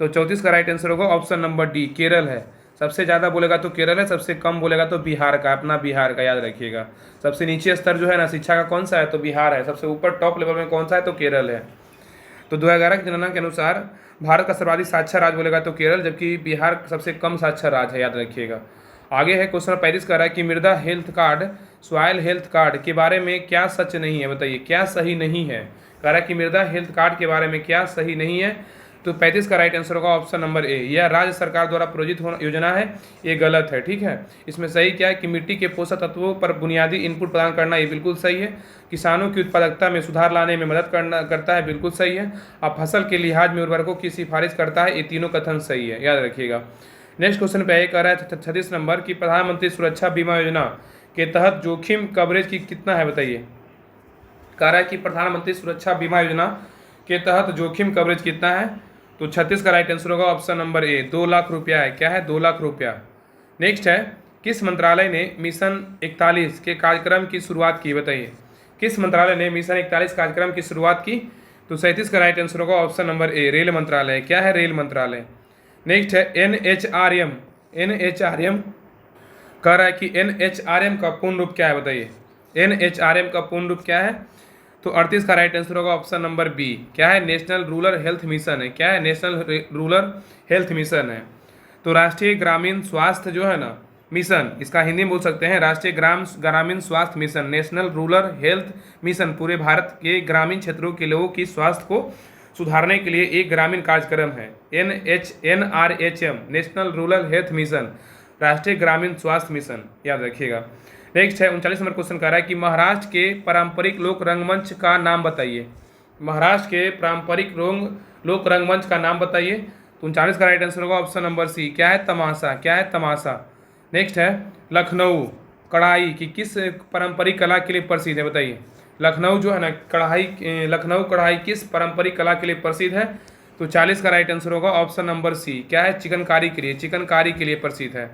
तो 34 का राइट आंसर होगा ऑप्शन नंबर डी, केरल है। सबसे ज़्यादा बोलेगा तो केरल है, सबसे कम बोलेगा तो बिहार का, अपना बिहार का, याद रखिएगा। सबसे नीचे स्तर जो है ना शिक्षा का कौन सा है? तो बिहार है। सबसे ऊपर टॉप लेवल में कौन सा है? तो केरल है। तो 2011 की जनगणना के अनुसार भारत का सर्वाधिक साक्षर राज्य बोलेगा तो केरल, जबकि बिहार सबसे कम साक्षर राज्य है, याद रखिएगा। आगे है क्वेश्चन 35 का रहा है कि मृदा health card, soil health card के बारे में क्या सच नहीं है? बताइए, क्या सही नहीं है? कह रहा है कि मृदा हेल्थ कार्ड के बारे में क्या सही नहीं है? तो 35 का राइट आंसर होगा ऑप्शन नंबर ए, यह राज्य सरकार द्वारा प्रायोजित योजना है, ये गलत है। ठीक है, इसमें सही क्या है कि मिट्टी के पोषक तत्वों पर बुनियादी इनपुट प्रदान करना, ये बिल्कुल सही है। किसानों की उत्पादकता में सुधार लाने में मदद करता है, बिल्कुल सही है। अब फसल के लिहाज में उर्वरकों की सिफारिश करता है, ये तीनों कथन सही है, याद रखिएगा। नेक्स्ट क्वेश्चन पे कह रहा है 36 नंबर की प्रधानमंत्री सुरक्षा बीमा योजना के तहत जोखिम कवरेज की कितना है? बताइए। कह रहा है कि प्रधानमंत्री सुरक्षा बीमा योजना के तहत जोखिम कवरेज कितना है? तो 36 का राइट आंसर होगा ऑप्शन नंबर ए, 2 लाख रुपया है। क्या है? 2 लाख रुपया। नेक्स्ट है किस मंत्रालय ने मिशन 41 के कार्यक्रम की शुरुआत की? बताइए, किस मंत्रालय ने मिशन 41 कार्यक्रम की शुरुआत की? तो 37 का राइट आंसर होगा ऑप्शन नंबर ए, रेल मंत्रालय। क्या है? रेल मंत्रालय। नेक्स्ट है NHRM, NHRM कह रहा है कि NHRM का पूर्ण रूप क्या है? बताइए, NHRM का पूर्ण रूप क्या है? तो 38 का राइट आंसर होगा ऑप्शन नंबर बी। क्या है? नेशनल रूरल हेल्थ मिशन है। क्या है? नेशनल रूरल हेल्थ मिशन है। तो राष्ट्रीय ग्रामीण स्वास्थ्य जो है ना मिशन, इसका हिंदी में बोल सकते हैं राष्ट्रीय ग्रामीण स्वास्थ्य mission, national rural health mission पूरे भारत के ग्रामीण क्षेत्रों के लोगों की स्वास्थ्य को सुधारने के लिए एक ग्रामीण कार्यक्रम है। NRHM, national rural health mission, राष्ट्रीय ग्रामीण स्वास्थ्य मिशन, याद रखिएगा। नेक्स्ट है 39 नंबर क्वेश्चन कह रहा है कि महाराष्ट्र के पारंपरिक लोक रंगमंच का नाम बताइए। महाराष्ट्र के पारंपरिक लोक रंगमंच का नाम बताइए। तो 39 का राइट आंसर होगा ऑप्शन नंबर सी। क्या है? तमाशा। क्या है? तमाशा। नेक्स्ट है लखनऊ कढ़ाई की किस पारंपरिक कला के लिए प्रसिद्ध है? बताइए। लखनऊ जो है ना लखनऊ कढ़ाई किस पारंपरिक कला के लिए प्रसिद्ध है? तो 40 का राइट आंसर होगा ऑप्शन नंबर सी। क्या है? चिकनकारी के लिए, चिकनकारी के लिए प्रसिद्ध है।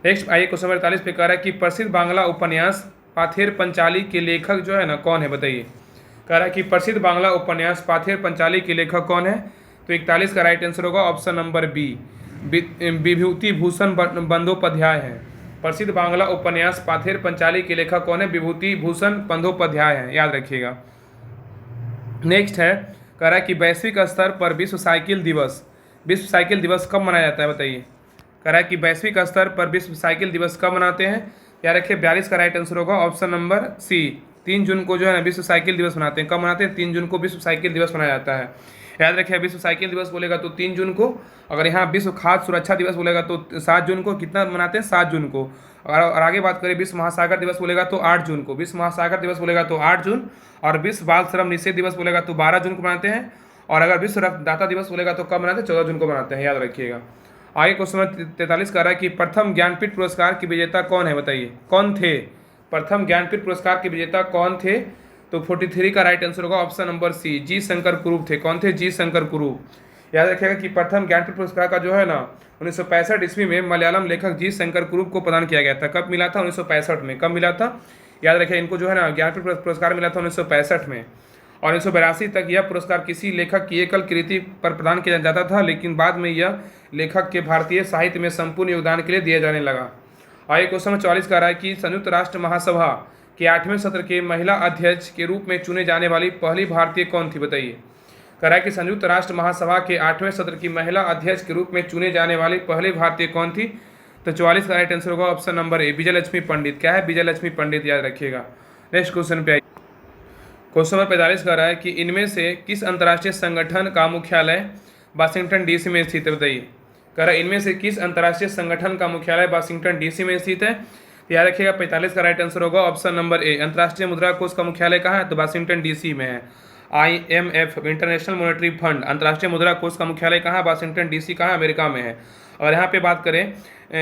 नेक्स्ट आइए क्वेश्चन नंबर 48 पे कह रहा है कि प्रसिद्ध बांग्ला उपन्यास पाथेर पंचाली के लेखक जो है ना कौन है? बताइए। कह रहा है कि प्रसिद्ध बांग्ला उपन्यास पाथेर पंचाली के लेखक कौन है? तो 41 का राइट आंसर होगा option number B, Vibhuti Bhushan Bandyopadhyay है। प्रसिद्ध बांग्ला उपन्यास पाथेर पंचाली के लेखक कौन है? विभूति भूषण बंदोपाध्याय है, याद रखिएगा। नेक्स्ट है कह रहा है कि वैश्विक स्तर पर विश्व साइकिल दिवस कब मनाया जाता है? बताइए। कह रहा है कि वैश्विक स्तर पर विश्व साइकिल दिवस कब मनाते हैं? याद रखिए 42 का राइट आंसर होगा ऑप्शन नंबर सी, 3 जून को जो है ना विश्व साइकिल दिवस मनाते हैं। कब मनाते हैं? 3 जून को विश्व साइकिल दिवस मनाया जाता है। याद रखिए विश्व साइकिल दिवस बोलेगा तो 3 जून को, अगर यहाँ विश्व खाद्य सुरक्षा दिवस बोलेगा तो 7 जून को। कितना मनाते हैं? 7 जून को। और आगे बात करें विश्व महासागर दिवस बोलेगा तो 8 जून को। विश्व महासागर दिवस बोलेगा तो 8 जून। और विश्व बाल श्रम निषेध दिवस बोलेगा तो 12 जून को मनाते हैं। और अगर विश्व रक्तदाता दिवस बोलेगा तो कब मनाते हैं? 14 जून को मनाते हैं, याद रखिएगा। आगे क्वेश्चन नंबर 43 कह रहा है कि प्रथम ज्ञानपीठ पुरस्कार के विजेता कौन है? बताइए, कौन थे? प्रथम ज्ञानपीठ पुरस्कार के विजेता कौन थे? तो 43 का राइट आंसर होगा ऑप्शन नंबर सी, जी शंकर कुरूप थे। कौन थे? जी शंकर कुरूप। याद रखिएगा कि प्रथम ज्ञानपीठ पुरस्कार का जो है ना 1965 ईस्वी में मलयालम लेखक जी शंकर कुरूप को प्रदान किया गया था। कब मिला था? 1965 में। कब मिला था? याद रखिए इनको जो है ना ज्ञानपीठ पुरस्कार मिला था 1965 में। और 1982 तक यह पुरस्कार किसी लेखक की एकल कृति पर प्रदान किया जाता था, लेकिन बाद में यह लेखक के भारतीय साहित्य में संपूर्ण योगदान के लिए दिया जाने लगा। आगे क्वेश्चन नंबर 44 कह रहा है कि संयुक्त राष्ट्र महासभा कि 8वें सत्र के महिला अध्यक्ष के रूप में चुने जाने वाली पहली भारतीय कौन थी, बताइए। कह रहा है कि संयुक्त राष्ट्र महासभा के 8वें सत्र की महिला अध्यक्ष के रूप में चुने जाने वाली पहली भारतीय कौन थी? तो 44 का राइट आंसर होगा ऑप्शन नंबर ए, विजय लक्ष्मी पंडित। क्या है? विजय लक्ष्मी पंडित, याद रखिएगा। नेक्स्ट क्वेश्चन पे आइए। क्वेश्चन नंबर 45 कह रहा है कि इनमें से किस अंतर्राष्ट्रीय संगठन का मुख्यालय वाशिंगटन डीसी में स्थित है, बताइए। कह रहा है इनमें से किस अंतर्राष्ट्रीय संगठन का मुख्यालय वाशिंगटन डीसी में स्थित है? तो याद रखिएगा 45 का राइट आंसर होगा ऑप्शन नंबर ए, अंतर्राष्ट्रीय मुद्रा कोष का मुख्यालय कहाँ है? तो वाशिंगटन डीसी में है। IMF इंटरनेशनल मॉनेटरी फंड, अंतर्राष्ट्रीय मुद्रा कोष का मुख्यालय कहाँ? वाशिंगटन डीसी कहाँ? अमेरिका में है। और यहाँ पे बात करें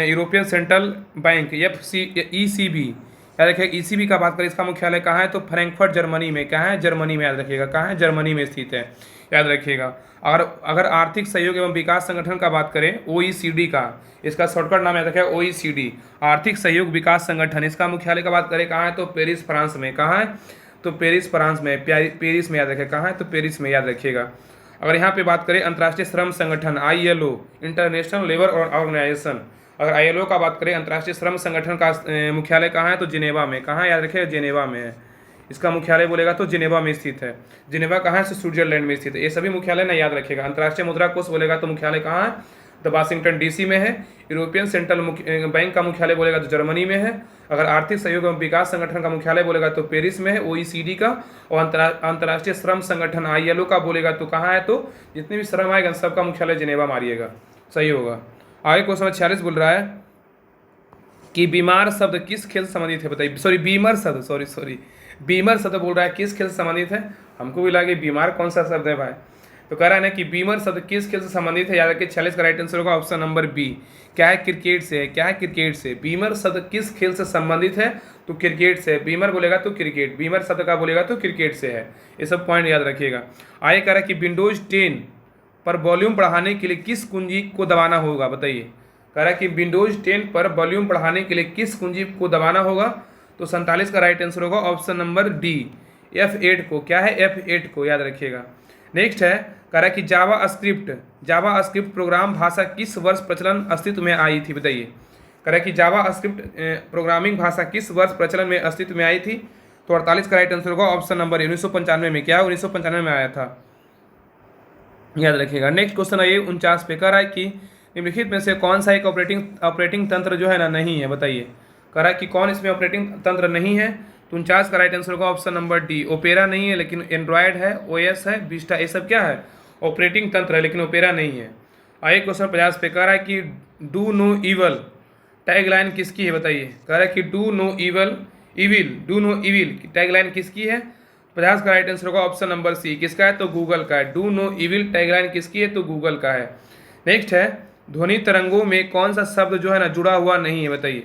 यूरोपियन सेंट्रल बैंक ECB, याद रखिएगा ECB का बात करें, इसका मुख्यालय कहाँ है? तो फ्रैंकफर्ट जर्मनी में। कहाँ है? जर्मनी में, याद रखिएगा। कहाँ है? जर्मनी में स्थित है, याद रखिएगा। अगर आर्थिक सहयोग एवं विकास संगठन का बात करें OECD का, इसका शॉर्टकट नाम याद रखिएगा OECD, आर्थिक सहयोग विकास संगठन, इसका मुख्यालय का बात करें कहाँ है? तो पेरिस फ्रांस में। कहाँ है? तो पेरिस फ्रांस में, पेरिस में, याद रखिएगा। कहाँ है? तो पेरिस में, याद रखिएगा। अगर यहाँ पे बात करें अंतर्राष्ट्रीय श्रम संगठन ILO, इंटरनेशनल लेबर ऑर्गेनाइजेशन, अगर ILO का बात करें अंतर्राष्ट्रीय श्रम संगठन का मुख्यालय कहाँ है? तो जिनेवा में। कहाँ? याद रखिएगा, जिनेवा में है। इसका मुख्यालय बोलेगा तो जिनेवा में स्थित है। जिनेवा कहाँ है? स्विट्जरलैंड में स्थित है। ये सभी मुख्यालय ना याद रखिएगा। अंतर्राष्ट्रीय मुद्रा कोष बोलेगा तो मुख्यालय कहाँ है? तो वाशिंगटन डीसी में है। यूरोपियन सेंट्रल बैंक का मुख्यालय बोलेगा तो जर्मनी में है। अगर आर्थिक सहयोग एवं विकास संगठन का मुख्यालय बोलेगा तो पेरिस में है, OECD का। और अंतर्राष्ट्रीय श्रम संगठन ILO का बोलेगा तो कहाँ है? तो जितने भी श्रम आएगा सबका मुख्यालय जिनेवा मारिएगा, सही होगा। आगे क्वेश्चन नंबर 46 बोल रहा है कि बीमार शब्द किस खेल से संबंधित है, बताइए। सॉरी, बीमर शब्द, सॉरी बीमर शब्द बोल रहा है किस खेल से संबंधित है। हमको भी लगे बीमार कौन सा शब्द है भाई, तो कह रहा है ना कि बीमर शब्द किस खेल से संबंधित है। याद रखिए 46 का राइट आंसर होगा ऑप्शन नंबर बी। क्या है? क्रिकेट से है। क्या है? क्रिकेट से। बीमर शब्द किस खेल से संबंधित है? तो क्रिकेट से। बीमर बोलेगा तो क्रिकेट, बीमर शब्द का बोलेगा तो क्रिकेट से है। ये सब पॉइंट याद रखिएगा। आगे कह रहा है कि विंडोज 10 पर वॉल्यूम बढ़ाने के लिए किस कुंजी को दबाना होगा, बताइए। कह रहा है कि विंडोज 10 पर वॉल्यूम बढ़ाने के लिए किस कुंजी को दबाना होगा। तो 47 का राइट आंसर होगा ऑप्शन नंबर डी, F8 को। क्या है? F8 को, याद रखिएगा। नेक्स्ट है, कह रहा है कि जावा स्क्रिप्ट प्रोग्राम भाषा किस वर्ष प्रचलन अस्तित्व में आई थी, बताइए। कह रहा है कि जावा स्क्रिप्ट प्रोग्रामिंग भाषा किस वर्ष प्रचलन में अस्तित्व में आई थी। तो 48 का राइट आंसर होगा ऑप्शन नंबर 1995 में। क्या है? 1995 में आया था, याद रखिएगा। नेक्स्ट क्वेश्चन है ये 49 पे। कह रहा है कि निम्नलिखित में से कौन सा एक ऑपरेटिंग तंत्र जो है ना नहीं है, बताइए। कह रहा है कि कौन इसमें ऑपरेटिंग तंत्र नहीं है। तो 49 का राइट आंसर होगा ऑप्शन नंबर डी, ओपेरा नहीं है लेकिन एंड्रॉयड है, OS है, विस्टा, ये सब क्या है? ऑपरेटिंग तंत्र है, लेकिन ओपेरा नहीं है। आगे क्वेश्चन 50 पे। कह रहा है कि डू नो इवल टैगलाइन किसकी है, बताइए। कह रहा है कि डू नो इविल टैगलाइन किसकी है। 50 का राइट आंसर होगा ऑप्शन नंबर सी, किसका है? तो गूगल का है। डू नो इविल टैगलाइन किसकी है? तो गूगल का है। नेक्स्ट है, ध्वनि तरंगों में कौन सा शब्द जो है ना जुड़ा हुआ नहीं है, बताइए।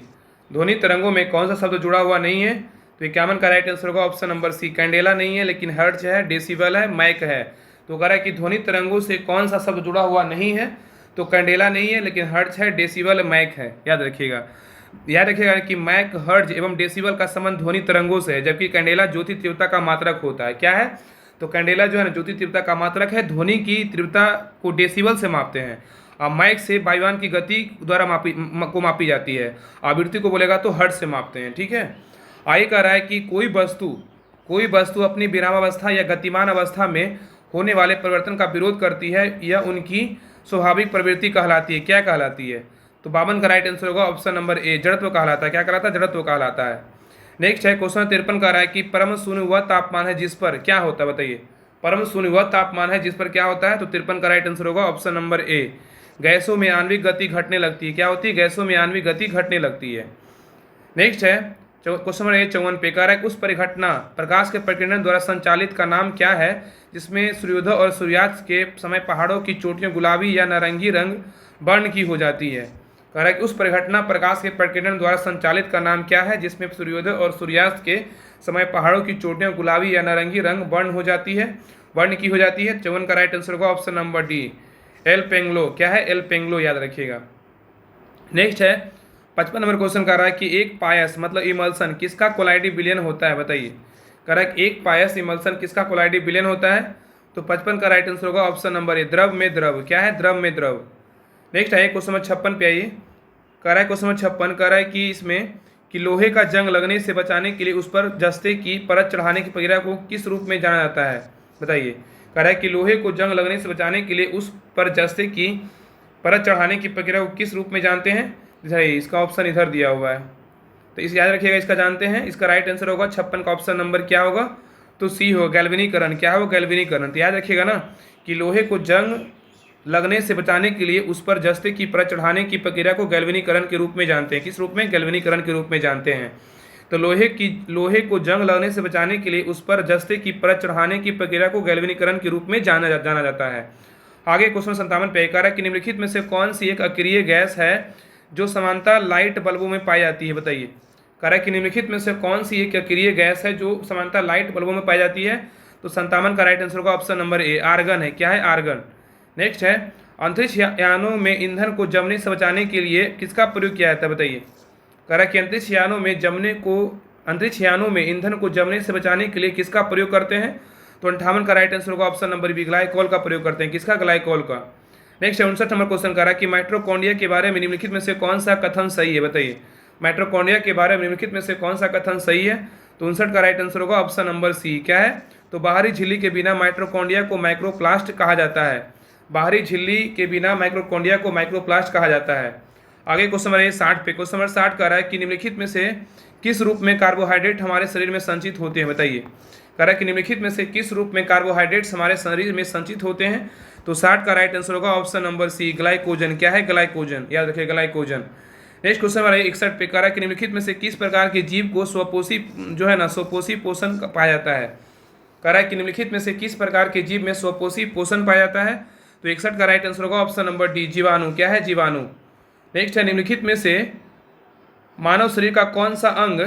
ध्वनि तरंगों में कौन सा शब्द जुड़ा हुआ नहीं है। तो 51 का राइट आंसर होगा ऑप्शन नंबर सी, कैंडेला नहीं है लेकिन हर्ट्ज है, डेसिबल है, माइक है। तो कह रहा है कि ध्वनि तरंगों से कौन सा शब्द जुड़ा हुआ नहीं है। तो कैंडेला नहीं है लेकिन हर्ट्ज है, डेसिबल, माइक है, याद रखिएगा। याद रखिएगा कि माइक, हर्ट्ज एवं डेसिबल का संबंध ध्वनि तरंगों से है, जबकि कैंडेला ज्योति तीव्रता का मात्रक होता है। क्या है? तो कैंडेला जो है ना ज्योति तीव्रता का मात्रक है, ध्वनि की तीव्रता को डेसिबल से मापते हैं। और माइक से वायुयान की गति द्वारा मापी जाती है। आवृत्ति को बोलेगा तो हर्ट्ज से मापते हैं, ठीक है। आगे कह रहा है कि कोई वस्तु अपनी विरामावस्था या गतिमान अवस्था में होने वाले परिवर्तन का विरोध करती है, यह उनकी स्वाभाविक प्रवृत्ति कहलाती है। क्या कहलाती है? तो 52 का राइट आंसर होगा ऑप्शन नंबर ए, जड़त्व कहलाता है। क्या कहलाता है? जड़त्व कहलाता है। नेक्स्ट है क्वेश्चन 53 कह रहा है कि परम शून्य वह तापमान है जिस पर क्या होता है, बताइए। परम शून्य वह तापमान है जिस पर क्या होता है। तो 53 का राइट आंसर होगा ऑप्शन नंबर ए, गैसों में आणविक गति घटने लगती है। क्या होती है? गैसों में आणविक गति घटने लगती है। नेक्स्ट है क्वेश्चन नंबर 54 पे। कह रहा है उस परिघटना प्रकाश के प्रकीर्णन द्वारा संचालित का नाम क्या है जिसमें सूर्योदय और सूर्यास्त के समय पहाड़ों की चोटियां गुलाबी या नारंगी रंग वर्ण की हो जाती है। कह रहा है कि उस परिघटना प्रकाश के प्रकीर्णन द्वारा संचालित का नाम क्या है जिसमें सूर्योदय और सूर्यास्त के समय पहाड़ों की चोटियां गुलाबी या नारंगी रंग वर्ण की हो जाती है। 54 का राइट आंसर होगा ऑप्शन नंबर डी, एल पेंगलो। क्या है? एल पेंगलो, याद रखिएगा। नेक्स्ट है 55 नंबर क्वेश्चन कह रहा है कि एक पायस मतलब इमल्सन किसका कोलाइडी विलयन होता है, बताइए। कह रहा है कि एक पायस इमल्सन किसका कोलाइडी विलयन होता है। तो 55 का राइट आंसर होगा ऑप्शन नंबर ए, द्रव में द्रव। क्या है? द्रव में द्रव। नेक्स्ट है क्वेश्चन नंबर 56 पे आइए। कह रहा है क्वेश्चन नंबर 56 कह रहा है कि इसमें कि लोहे का जंग लगने से बचाने के लिए उस पर जस्ते की परत चढ़ाने की प्रक्रिया को किस रूप में जाना जाता है? बताइए। कह रहा है कि लोहे को जंग लगने से बचाने के लिए उस पर जस्ते की परत चढ़ाने की प्रक्रिया को किस रूप में जानते हैं? इसका ऑप्शन इधर दिया हुआ है, तो इस याद रखिएगा, इसका जानते हैं। इसका राइट आंसर होगा 56 का ऑप्शन नंबर क्या होगा? तो सी हो, गैल्वेनीकरण। क्या हो? गैल्वेनीकरण। तो याद रखिएगा ना कि लोहे को जंग लगने से बचाने के लिए उस पर जस्ते की परत चढ़ाने की प्रक्रिया को गैल्वेनीकरण के रूप में जानते हैं। किस रूप में? गैल्वेनीकरण के रूप में जानते हैं। तो लोहे को जंग लगने से बचाने के लिए उस पर जस्ते की परत चढ़ाने की प्रक्रिया को गैल्वेनीकरण के रूप में जाना जाता है। आगे क्वेश्चन 57 पे कह रहा है कि निम्नलिखित में से कौन सी एक अक्रिय गैस है जो समानता लाइट बल्बों में पाई जाती है? बताइए। कह रहा है कि निम्नलिखित में से कौन सी एक अक्रिय गैस है जो समानता लाइट बल्बों में पाई जाती है? तो 57 का राइट आंसर होगा ऑप्शन नंबर ए, आर्गन है। क्या है? आर्गन। नेक्स्ट है, अंतरिक्ष यानों में ईंधन को जमने से बचाने के लिए किसका प्रयोग किया जाता है? बताइए। कह रहा है कि अंतरिक्ष यानों में ईंधन को जमने से बचाने के लिए किसका प्रयोग करते हैं? तो 58 का राइट आंसर होगा ऑप्शन नंबर बी, ग्लाइकोल का प्रयोग करते हैं। किसका? ग्लाइकोल का। नेक्स्ट है 59 नंबर क्वेश्चन कह रहा है कि माइटोकॉन्ड्रिया के बारे में निम्नलिखित में से कौन सा कथन सही है? बताइए। माइटोकॉन्ड्रिया के बारे में निम्नलिखित में से कौन सा कथन सही है? तो 59 का राइट आंसर होगा ऑप्शन नंबर सी। क्या है? तो बाहरी झिल्ली के बिना माइटोकॉन्ड्रिया को माइक्रोप्लास्ट कहा जाता है। बाहरी झिल्ली के बिना माइटोकॉन्ड्रिया को माइक्रोप्लास्ट कहा जाता है। आगे क्वेश्चन नंबर 60 पे, क्वेश्चन नंबर 60 कह रहा है कि निम्नलिखित में से किस रूप में कार्बोहाइड्रेट हमारे शरीर में संचित होते हैं? बताइए। कह रहा है कि निम्नलिखित में से किस रूप में कार्बोहाइड्रेट्स हमारे शरीर में संचित होते हैं? तो 60 का राइट आंसर होगा ऑप्शन नंबर सी, ग्लाइकोजन। क्या है? ग्लाइकोजन। याद रखिए, ग्लाइकोजन। नेक्स्ट क्वेश्चन नंबर 61 पे कह रहा है कि निम्नलिखित में से किस प्रकार के जीव को स्वपोषी पोषण पाया जाता है? कह रहा है कि निम्नलिखित में से किस प्रकार के जीव में स्वपोषी पोषण पाया जाता है? तो 61 का राइट आंसर होगा ऑप्शन नंबर डी, जीवाणु। क्या है? जीवाणु। नेक्स्ट है, निम्नलिखित में से मानव शरीर का कौन सा अंग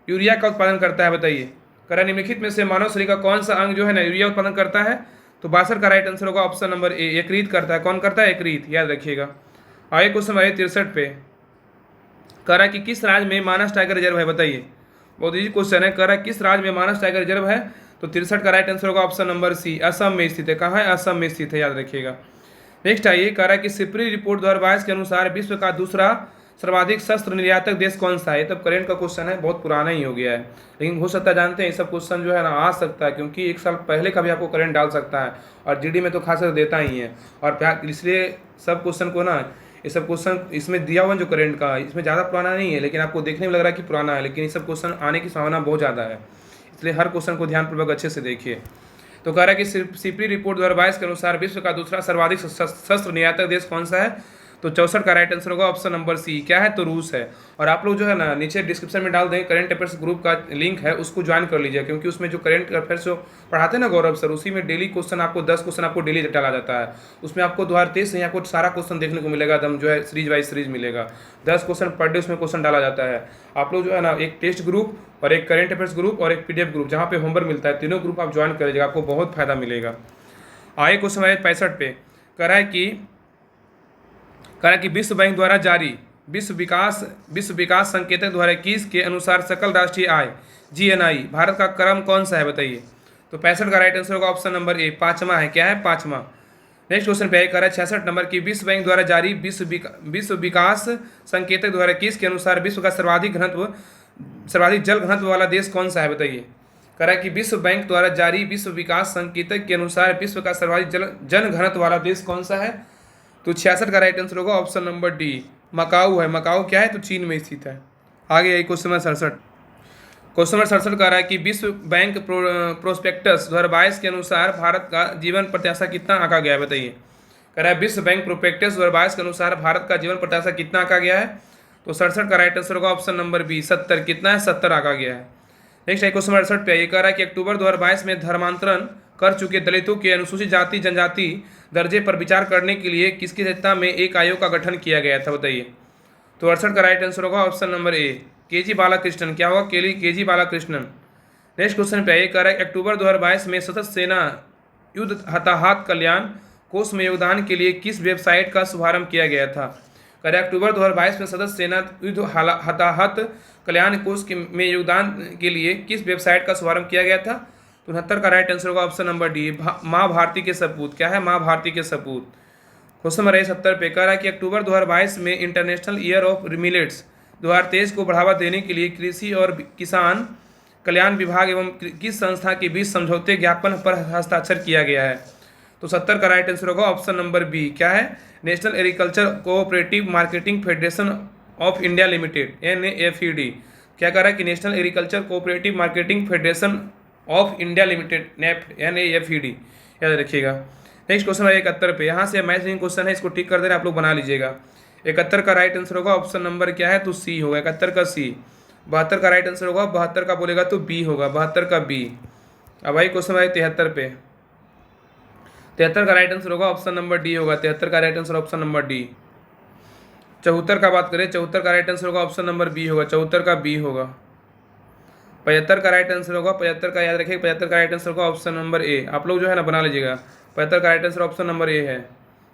यूरिया का उत्पादन करता है? बताइए। कह रहा है निम्नलिखित में से मानव शरीर का कौन सा अंग जो है ना यूरिया उत्पादन करता है? तो 62 का राइट आंसर होगा ऑप्शन नंबर ए, यकृत करता है। कौन करता है? यकृत। याद रखिएगा। आगे क्वेश्चन नंबर 63 पे कह रहा है कि किस राज्य में मानस टाइगर रिजर्व है? बताइए। बहुत इजी क्वेश्चन है। कह रहा है किस राज्य में मानस टाइगर रिजर्व है? तो 63 का राइट आंसर होगा ऑप्शन नंबर सी, असम में स्थित है। कहाँ है? असम में स्थित है। याद रखिएगा। नेक्स्ट आइए, कह रहा है कि सिपरी रिपोर्ट 2022 के अनुसार विश्व का दूसरा सर्वाधिक शस्त्र निर्यातक देश कौन सा है? तब करंट का क्वेश्चन है, बहुत पुराना ही हो गया है, लेकिन हो सकता है जानते हैं ये सब क्वेश्चन जो है ना आ सकता है, क्योंकि एक साल पहले का भी आपको करंट डाल सकता है और जीडी में तो खासकर देता ही है। और इसलिए सब क्वेश्चन को ना, ये सब क्वेश्चन इसमें दिया हुआ जो करंट का, इसमें ज़्यादा पुराना नहीं है, लेकिन आपको देखने में लग रहा है कि पुराना है, लेकिन ये सब क्वेश्चन आने की संभावना बहुत ज़्यादा है, इसलिए हर क्वेश्चन को ध्यानपूर्वक अच्छे से देखिए। तो कह रहा है कि सिपरी रिपोर्ट 2022 के अनुसार विश्व का दूसरा सर्वाधिक शस्त्र निर्यातक देश कौन सा है? तो 64 का राइट आंसर होगा ऑप्शन नंबर सी। क्या है? तो रूस है। और आप लोग जो है ना नीचे डिस्क्रिप्शन में डाल दें, करंट अफेयर्स ग्रुप का लिंक है, उसको ज्वाइन कर लीजिए, क्योंकि उसमें जो करंट अफेयर्स जो पढ़ाते हैं ना गौरव सर, उसी में डेली क्वेश्चन आपको 10 क्वेश्चन आपको डेली डाला जाता है। उसमें आपको 2023 से आपको सारा क्वेश्चन देखने को मिलेगा, एकदम जो है सीरीज वाइज सीरीज मिलेगा, 10 क्वेश्चन पर डे उसमें क्वेश्चन डाला जाता है। आप लोग जो है ना एक टेस्ट ग्रुप और एक करंट अफेयर्स ग्रुप और एक PDF ग्रुप, जहाँ पे होमवर्क मिलता है, तीनों ग्रुप आप ज्वाइन कर लीजिएगा, आपको बहुत फायदा मिलेगा। आगे क्वेश्चन 65 पे कह रहा है कि विश्व बैंक द्वारा जारी विश्व विकास संकेतक 2021 के अनुसार सकल राष्ट्रीय आय GNI भारत का क्रम कौन सा है? बताइए। तो 65 का राइट आंसर होगा ऑप्शन नंबर ए, 5वां है। क्या है? 5वां। नेक्स्ट क्वेश्चन पे कह रहा है 66 नंबर की विश्व बैंक द्वारा जारी विश्व विकास संकेतक 2021 के अनुसार विश्व का सर्वाधिक जल घनत्व वाला देश कौन सा है? बताइए। कह रहा है कि विश्व बैंक द्वारा जारी विश्व विकास संकेतक के अनुसार विश्व का सर्वाधिक जन घनत्व वाला देश कौन सा है? तो 66 का राइट आंसर होगा ऑप्शन नंबर डी, मकाऊ है। मकाऊ क्या है? तो चीन में स्थित है। आगे आई क्वेश्चन नंबर 67। क्वेश्चन नंबर 67 कह रहा है कि विश्व बैंक प्रोस्पेक्टस 2022 के अनुसार भारत का जीवन प्रत्याशा कितना आंका गया है? बताइए। कह रहा है विश्व बैंक प्रोस्पेक्टस 2022 के अनुसार भारत का जीवन प्रत्याशा कितना आंका गया है? तो 67 का राइट आंसर होगा ऑप्शन नंबर बी, 70। कितना है? 70 आंका गया है। नेक्स्ट है क्वेश्चन नंबर 68 पे, ये कह रहा है कि अक्टूबर 2022 में धर्मांतरण कर चुके दलितों के अनुसूचित जाति जनजाति दर्जे पर विचार करने के लिए किसकी अध्यक्षता में एक आयोग का गठन किया गया था? बताइए। तो 68 का राइट आंसर होगा ऑप्शन नंबर ए, KG बालाकृष्णन। क्या होगा? KG बालाकृष्णन। नेक्स्ट क्वेश्चन पे कह रहा है अक्टूबर 2022 में सशस्त्र सेना युद्ध हताहत कल्याण कोष में योगदान के लिए किस वेबसाइट का शुभारंभ किया गया था? कह रहा है अक्टूबर 2022 में सशस्त्र सेना युद्ध हताहत कल्याण कोष में योगदान के लिए किस वेबसाइट का शुभारंभ किया गया था? 69 का राइट आंसर होगा ऑप्शन नंबर डी, माँ भारती के सपूत। क्या है? माँ भारती के सपूत। क्वेश्चन नंबर 70 पे कह रहा है कि अक्टूबर 2022 में इंटरनेशनल ईयर ऑफ मिलेट्स 2023 को बढ़ावा देने के लिए कृषि और किसान कल्याण विभाग एवं किस संस्था के बीच समझौते ज्ञापन पर हस्ताक्षर किया गया है? तो 70 का राइट आंसर होगा ऑप्शन नंबर बी। क्या है? National agriculture cooperative marketing federation of India limited, NAFED। क्या कह रहा है कि national agriculture cooperative marketing federation of India limited, NAFED, याद रखिएगा। नेक्स्ट क्वेश्चन है 71 पे। यहाँ से मैथिंग क्वेश्चन है, इसको टिक कर देना, आप लोग बना लीजिएगा। 71 का राइट आंसर होगा ऑप्शन नंबर क्या है? तो सी होगा, 71 का सी। 72 का राइट आंसर होगा, 72 का बोलेगा तो बी होगा, 72 का बी। अब भाई क्वेश्चन है 73 पे। 73 का राइट आंसर होगा ऑप्शन नंबर डी होगा, 73 का right answer option number D. 74 का बात करें, 74 का राइट आंसर होगा ऑप्शन नंबर बी होगा, 74 का बी होगा। 75 का राइट आंसर होगा, 75 का याद रखिए, 75 का राइट आंसर होगा ऑप्शन नंबर ए। आप लोग जो है ना बना लीजिएगा, 75 का right answer option number A है।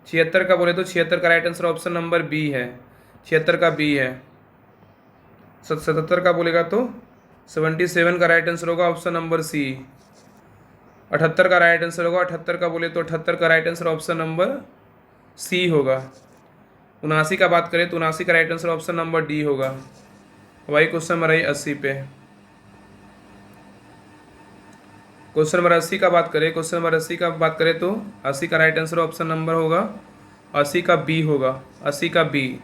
76 का बोले तो 76 का right answer option number B है, 76 का बी है। 77 का बोलेगा तो 77 का राइट आंसर होगा ऑप्शन नंबर सी। 78 का राइट आंसर होगा, 78 का बोले तो 78 का right answer option number C होगा। 79 का बात करें तो 79 का right answer option number D होगा। वही क्वेश्चन नंबर है 80 पे। क्वेश्चन नंबर 80 का बात करें, क्वेश्चन नंबर 80 का बात करें तो 80 का राइट आंसर ऑप्शन नंबर होगा 80 का बी होगा, 80 का बी।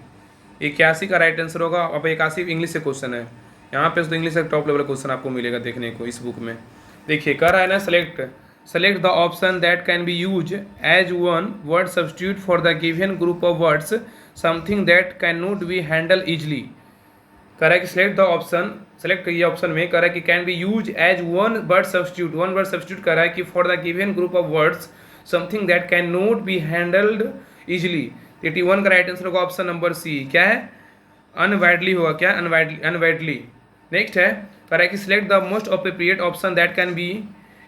81 का राइट आंसर होगा। अब 81 इंग्लिश से क्वेश्चन है, यहाँ पे तो इंग्लिश का टॉप लेवल क्वेश्चन आपको मिलेगा देखने को इस बुक में। देखिए कह रहा है ना, select the option that can be use as one word substitute for the given group of words something that can not be handle easily. कह रहा है कि सेलेक्ट द ऑप्शन, सेलेक्ट करिए ऑप्शन में। कह रहा है कि can be use as one word substitute, one word substitute कह रहा है कि for the given group of words something that can not be handled easily. 81 का राइट आंसर होगा ऑप्शन नंबर सी। क्या है? अनवाइडली होगा। क्या? अनवाइडली। नेक्स्ट है, कह रहा है कि select the most appropriate option that can be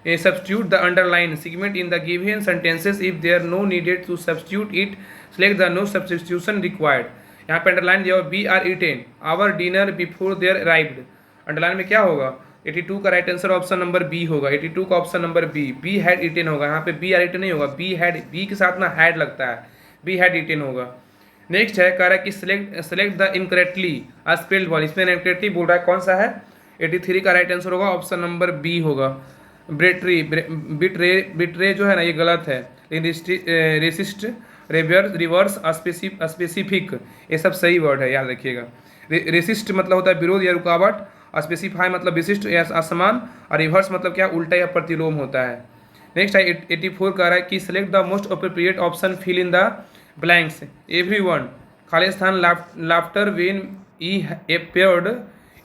substitute the underline segment in the given sentences if there no needed to substitute it, select the no substitution required. यहाँ पे अंडरलाइन दिया हुआ we are eaten our dinner before there arrived. Underline में क्या होगा? 82 का right answer option number B होगा, 82 का option number B. We had eaten होगा, यहाँ पे बी आर ईटेन नहीं होगा, बी हैड, बी के साथ ना हैड लगता है, बी हैड ईटेन होगा। नेक्स्ट है, कह रहा है कि select the incorrectly spelled word. इसमें इनकरेक्टली बोल रहा है, कौन सा है? 83 का राइट आंसर होगा ऑप्शन नंबर बी होगा, बिट्रे जो है ना ये गलत है, लेकिन रेसिस्ट, रिवर्स, स्पेसिफिक, ये सब सही वर्ड है, याद रखिएगा। रेसिस्ट मतलब होता है विरोध या रुकावट, स्पेसिफाई मतलब विशिष्ट या असमान, और रिवर्स मतलब क्या? उल्टा या प्रतिलोम होता है। नेक्स्ट है 84 कह रहा है कि select the most appropriate option fill in the blanks. Everyone, खालिस्तान laughter when he appeared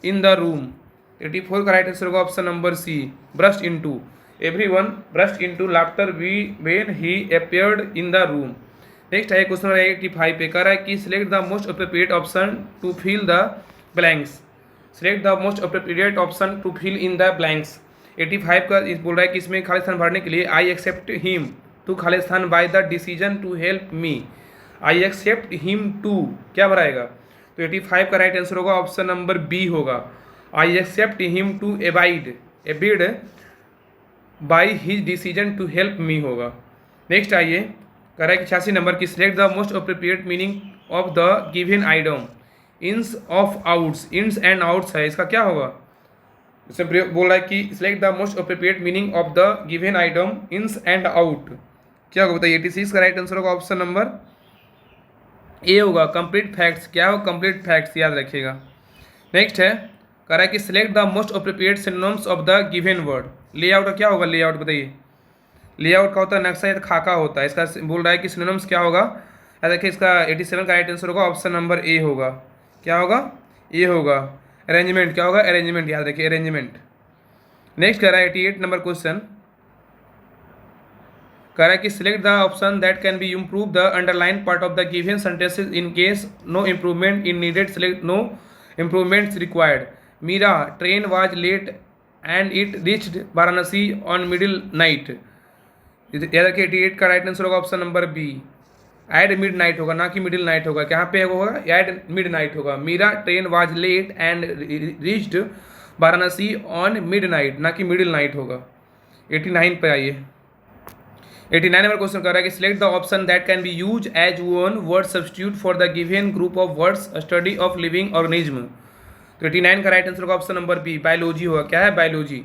in the room. 84 का राइट आंसर होगा option number C, burst into. Everyone burst into laughter when he appeared in the room. Next है question number 85 पे, कह रहा है कि select the most appropriate option to fill the blanks. Select the most appropriate option to fill in the blanks. 85 का बोल रहा है कि इसमें खालिस्तान भरने के लिए आई एक्सेप्ट हिम टू खालिस्तान by the decision to help me. I accept him to क्या भराएगा? तो 85 का राइट आंसर होगा ऑप्शन नंबर बी होगा, I accept him to abide by his decision to help me होगा। नेक्स्ट आइए, कह रहा है कि 86 नंबर की select the most appropriate meaning of the given item. Ins of outs, ins and outs है, इसका क्या होगा? इसमें बोल रहा है कि select the most appropriate meaning of the given item ins and out, क्या होगा बताइए? 86 का राइट आंसर होगा ऑप्शन नंबर ए होगा, कंप्लीट फैक्ट्स। क्या हो? कंप्लीट फैक्ट्स, याद रखिएगा। नेक्स्ट है, कह रहा है कि select the most appropriate synonyms of the given word. Layout का क्या होगा? लेआउट बताइए। लेआउट का होता है नक्शा या खाका होता है, इसका बोल रहा है कि सिनोनिम्स क्या होगा? याद रखिए, इसका 87 का राइट आंसर होगा ऑप्शन नंबर ए होगा। क्या होगा? ए होगा। अरेंजमेंट क्या होगा? अरेंजमेंट, याद रखिए, अरेंजमेंट। नेक्स्ट कह रहा है 88 नंबर क्वेश्चन, कह रहा है कि select the option that can be improve the underline part of the given sentences in case no improvement in needed, select no improvements required. Meera train was late and it reached Varanasi on middle night. याद रखिए 88 का right answer होगा option number B, at midnight होगा, ना कि middle night होगा। यहाँ पे होगा एड मिड नाइट होगा। Meera train was late and reached Varanasi on midnight, ना कि मिडिल नाइट होगा। 89 पे आइए, 89 नंबर क्वेश्चन कर रहा है कि select the option that can be use as one word substitute for the given group of words study of living organism. तो 89 का राइट आंसर होगा ऑप्शन नंबर बी, बायोलॉजी होगा। क्या है? बायोलॉजी।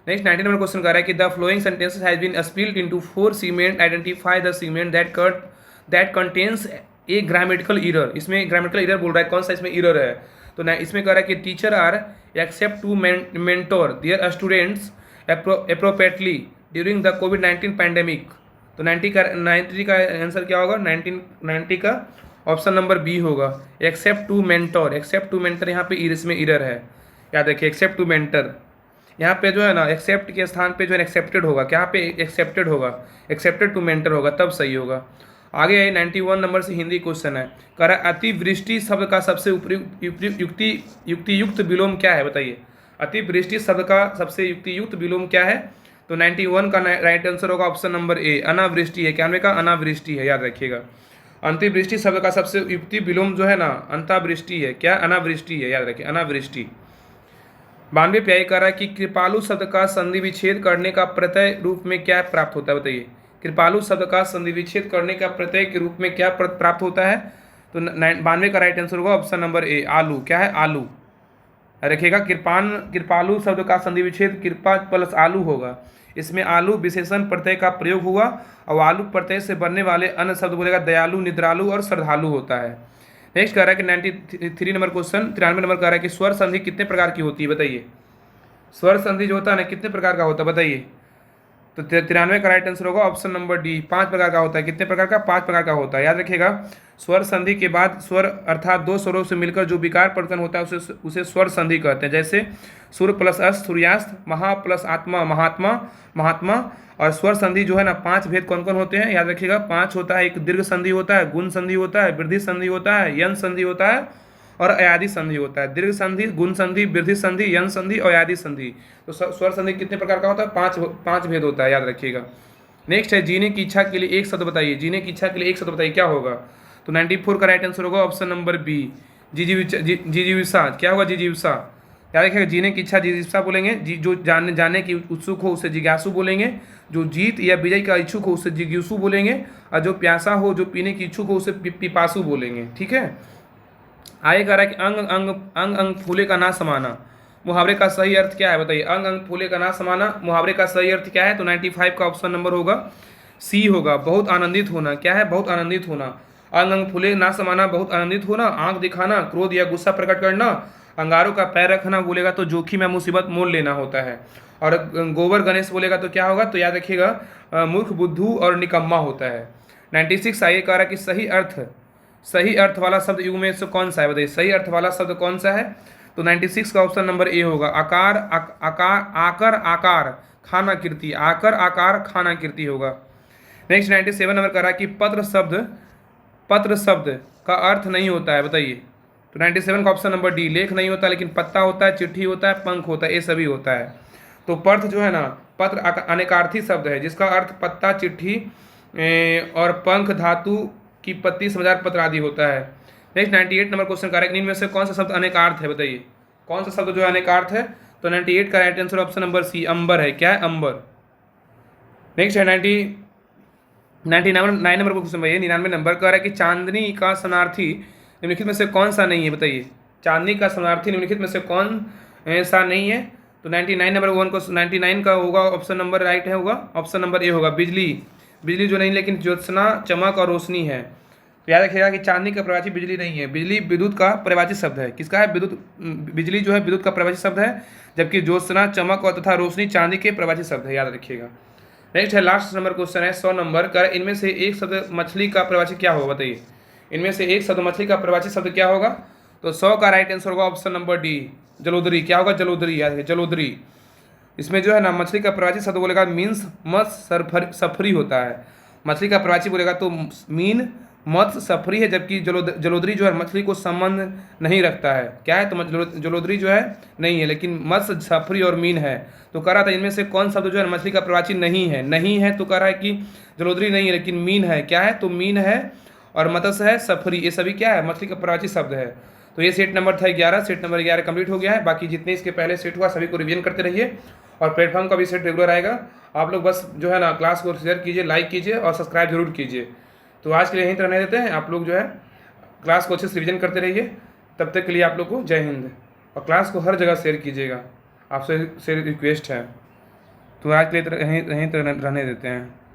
नेक्स्ट 90 नंबर क्वेश्चन कर रहा है कि the following sentences has been split into 4 segment, identify the segment that contains a grammatical error. इसमें ग्रामेटिकल एरर बोल रहा है, कौन सा इसमें एरर है? तो इसमें कह रहा है कि teacher are except to mentor their students appropriately during the COVID pandemic. तो 90 का आंसर क्या होगा? 90 का ऑप्शन नंबर बी होगा, except to mentor. Except to mentor यहाँ पे इसमें एरर है, याद रखिए। एक्सेप्ट टू मेंटर यहाँ पे जो है ना, एक्सेप्ट के स्थान पे जो है एक्सेप्टेड होगा। क्या पे एक्सेप्टेड होगा? एक्सेप्टेड टू मेंटर होगा, तब सही होगा। आगे है 91 नंबर से हिंदी क्वेश्चन है, कह रहा है अतिवृष्टि शब्द का सबसे युक्तियुक्त विलोम क्या है? बताइए। अतिवृष्टि शब्द का सबसे युक्तियुक्त विलोम क्या है? तो 91 का राइट आंसर होगा ऑप्शन नंबर ए, अनावृष्टि है। 91 का अनावृष्टि है, याद रखिएगा। अंतिवृष्टि शब्द का सबसे युक्ति विलोम जो है ना, अंतावृष्टि है। क्या? अनावृष्टि है, याद रखिए, अनावृष्टि। 92 पे कह रहा है कि कृपालु शब्द का संधि विच्छेद करने का प्रत्यय रूप में क्या प्राप्त होता है? बताइए। कृपालु शब्द का संधि विच्छेद करने का प्रत्यय के रूप में क्या प्राप्त होता है? तो 92 का राइट आंसर होगा ऑप्शन नंबर ए, आलू। क्या है? आलू रखिएगा। कृपालु शब्द का संधि विच्छेद कृपा प्लस आलू होगा। इसमें आलू विशेषण प्रत्यय का प्रयोग हुआ और आलू प्रत्यय से बनने वाले अन्य शब्द बोलेगा दयालु, निद्रालु और श्रद्धालु होता है। नेक्स्ट कह रहा है कि 93 नंबर क्वेश्चन, 93 नंबर कह रहा है कि स्वर संधि कितने प्रकार की होती है? बताइए। स्वर संधि जो होता है ना, कितने प्रकार का होता है? बताइए। तो 93 का राइट आंसर होगा ऑप्शन नंबर डी, 5 प्रकार का होता है। कितने प्रकार का? 5 प्रकार का होता है, याद रखिएगा। स्वर संधि के बाद स्वर अर्थात दो स्वरों से मिलकर जो विकार परिवर्तन होता है उसे स्वर संधि कहते हैं। जैसे सुर प्लस अस्त सूर्यास्त, महा प्लस आत्मा महात्मा महात्मा। और स्वर संधि जो है ना, 5 भेद कौन कौन होते हैं? याद रखिएगा, 5 होता है। एक दीर्घ संधि होता है, गुण संधि होता है, वृद्धि संधि होता है, यन संधि होता है और अयादि संधि होता है। दीर्घ संधि, गुण संधि, वृद्धि संधि, यन संधि और अयादि संधि। तो स्वर संधि कितने प्रकार का होता है? 5 भेद होता है, याद रखिएगा। नेक्स्ट है जीने की इच्छा के लिए एक शब्द बताइए। जीने की इच्छा के लिए एक शब्द बताइए, क्या होगा? तो 94 का राइट आंसर होगा ऑप्शन नंबर बी, जिजीविषा। क्या होगा? जिजीविषा। याद रखिएगा, जीने की इच्छा जिजीविषा बोलेंगे। जो जानने की उत्सुक हो उसे जिज्ञासु बोलेंगे। जो जीत या विजय का इच्छुक हो उसे जिज्ञासु बोलेंगे। और जो प्यासा हो, जो पीने की इच्छुक हो उसे पिपासु बोलेंगे। ठीक है। आगे कह रहा है कि अंग अंग अंग अंग फूले का ना समाना, मुहावरे का सही अर्थ क्या है? बताइए। अंग अंग फूले का ना समाना, मुहावरे का सही अर्थ क्या है? तो 95 का ऑप्शन नंबर होगा सी होगा, बहुत आनंदित होना। क्या है? बहुत आनंदित होना। अंग अंग फूले ना समाना, बहुत आनंदित होना। आंख दिखाना, क्रोध या गुस्सा प्रकट करना। अंगारों का पैर रखना बोलेगा तो जोखिम या मुसीबत मोल लेना होता है। और गोबर गणेश बोलेगा तो क्या होगा? तो याद रखिएगा, मूर्ख, बुद्धू और निकम्मा होता है। 96 आइए कह रहा है कि सही अर्थ वाला शब्द युग में से कौन सा है? बताइए। सही अर्थ वाला शब्द कौन सा है? तो 96 का ऑप्शन नंबर ए होगा, आकार आकर आकार खाना कीर्ति। आकर आकार खाना कीर्ति होगा। नेक्स्ट 97 नंबर कह रहा है कि पत्र शब्द का अर्थ नहीं होता है। बताइए। तो 97 का ऑप्शन नंबर डी, लेख नहीं होता लेकिन पत्ता होता है, चिट्ठी होता है, पंख होता है, ये सभी होता है। तो पत्र जो है ना, पत्र अनेकार्थी शब्द है जिसका अर्थ पत्ता, चिट्ठी और पंख, धातु की पत्ती, समाचार पत्र आदि होता है। नेक्स्ट 98 नंबर क्वेश्चन कह रहा है कि इनमें से कौन सा शब्द अनेकार्थ है? बताइए। कौन सा शब्द जो है अनेकार्थ है? तो 98 का right answer option number C, अंबर है। क्या है? अंबर। नेक्स्ट है 99 नंबर क्वेश्चन भैया, 99 नंबर कह रहा है कि चांदनी का समानार्थी निम्नलिखित में से कौन सा नहीं है? बताइए। चांदनी का समानार्थी निम्नलिखित में से कौन सा नहीं है? तो 99 नंबर 1 को 99 का होगा ऑप्शन नंबर राइट है, होगा ऑप्शन नंबर ए होगा, बिजली। बिजली जो नहीं, लेकिन ज्योत्सना, चमक और रोशनी है। तो याद रखिएगा कि चांदनी का प्रवाची बिजली नहीं है। बिजली विद्युत का परिवाची शब्द है। किसका है? बिजली जो है विद्युत का परिवाची शब्द है, जबकि ज्योत्सना, चमक और तथा रोशनी चांदी के परिवाची शब्द है, याद रखिएगा। नेक्स्ट है लास्ट नंबर क्वेश्चन है 100 नंबर का, इनमें से एक शब्द मछली का परिवाची क्या होगा? बताइए। इनमें से एक शब्द मछली का परिवाची शब्द क्या होगा? तो 100 का राइट आंसर होगा ऑप्शन नंबर डी, जलोदरी। क्या होगा? जलोदरी, याद रखिए, जलोदरी। इसमें जो है ना, मछली का प्रवाची शब्द बोलेगा मीन्स मत्स्य सफरी होता है। मछली का प्रवाची बोलेगा तो मीन मत्स्य सफरी है, जबकि जलोदरी जो है मछली को संबंध नहीं रखता है। क्या है? तो जलोदरी जो है नहीं है, लेकिन मत्स्य सफरी और मीन है। तो कह रहा था इनमें से कौन शब्द जो है मछली का प्रवाची नहीं है। तो कह रहा है कि जलोदरी नहीं है लेकिन मीन है। क्या है? तो मीन है और मत्स्य है, सफरी, ये सभी क्या है? मछली का प्रवाची शब्द है। तो ये सेट नंबर था 11। सेट नंबर 11 कंप्लीट हो गया है। बाकी जितने इसके पहले सेट हुआ सभी को रिवीजन करते रहिए और प्लेटफॉर्म का भी सेट रेगुलर आएगा। आप लोग बस जो है ना क्लास को शेयर कीजिए, लाइक कीजिए और सब्सक्राइब जरूर कीजिए। तो आज के लिए यहीं तक रहने देते हैं। आप लोग जो है क्लास को अच्छे से रिविजन करते रहिए। तब तक के लिए आप लोग को जय हिंद। और क्लास को हर जगह शेयर कीजिएगा, आपसे रिक्वेस्ट है। तो आज के लिए यहीं तक रहने देते हैं।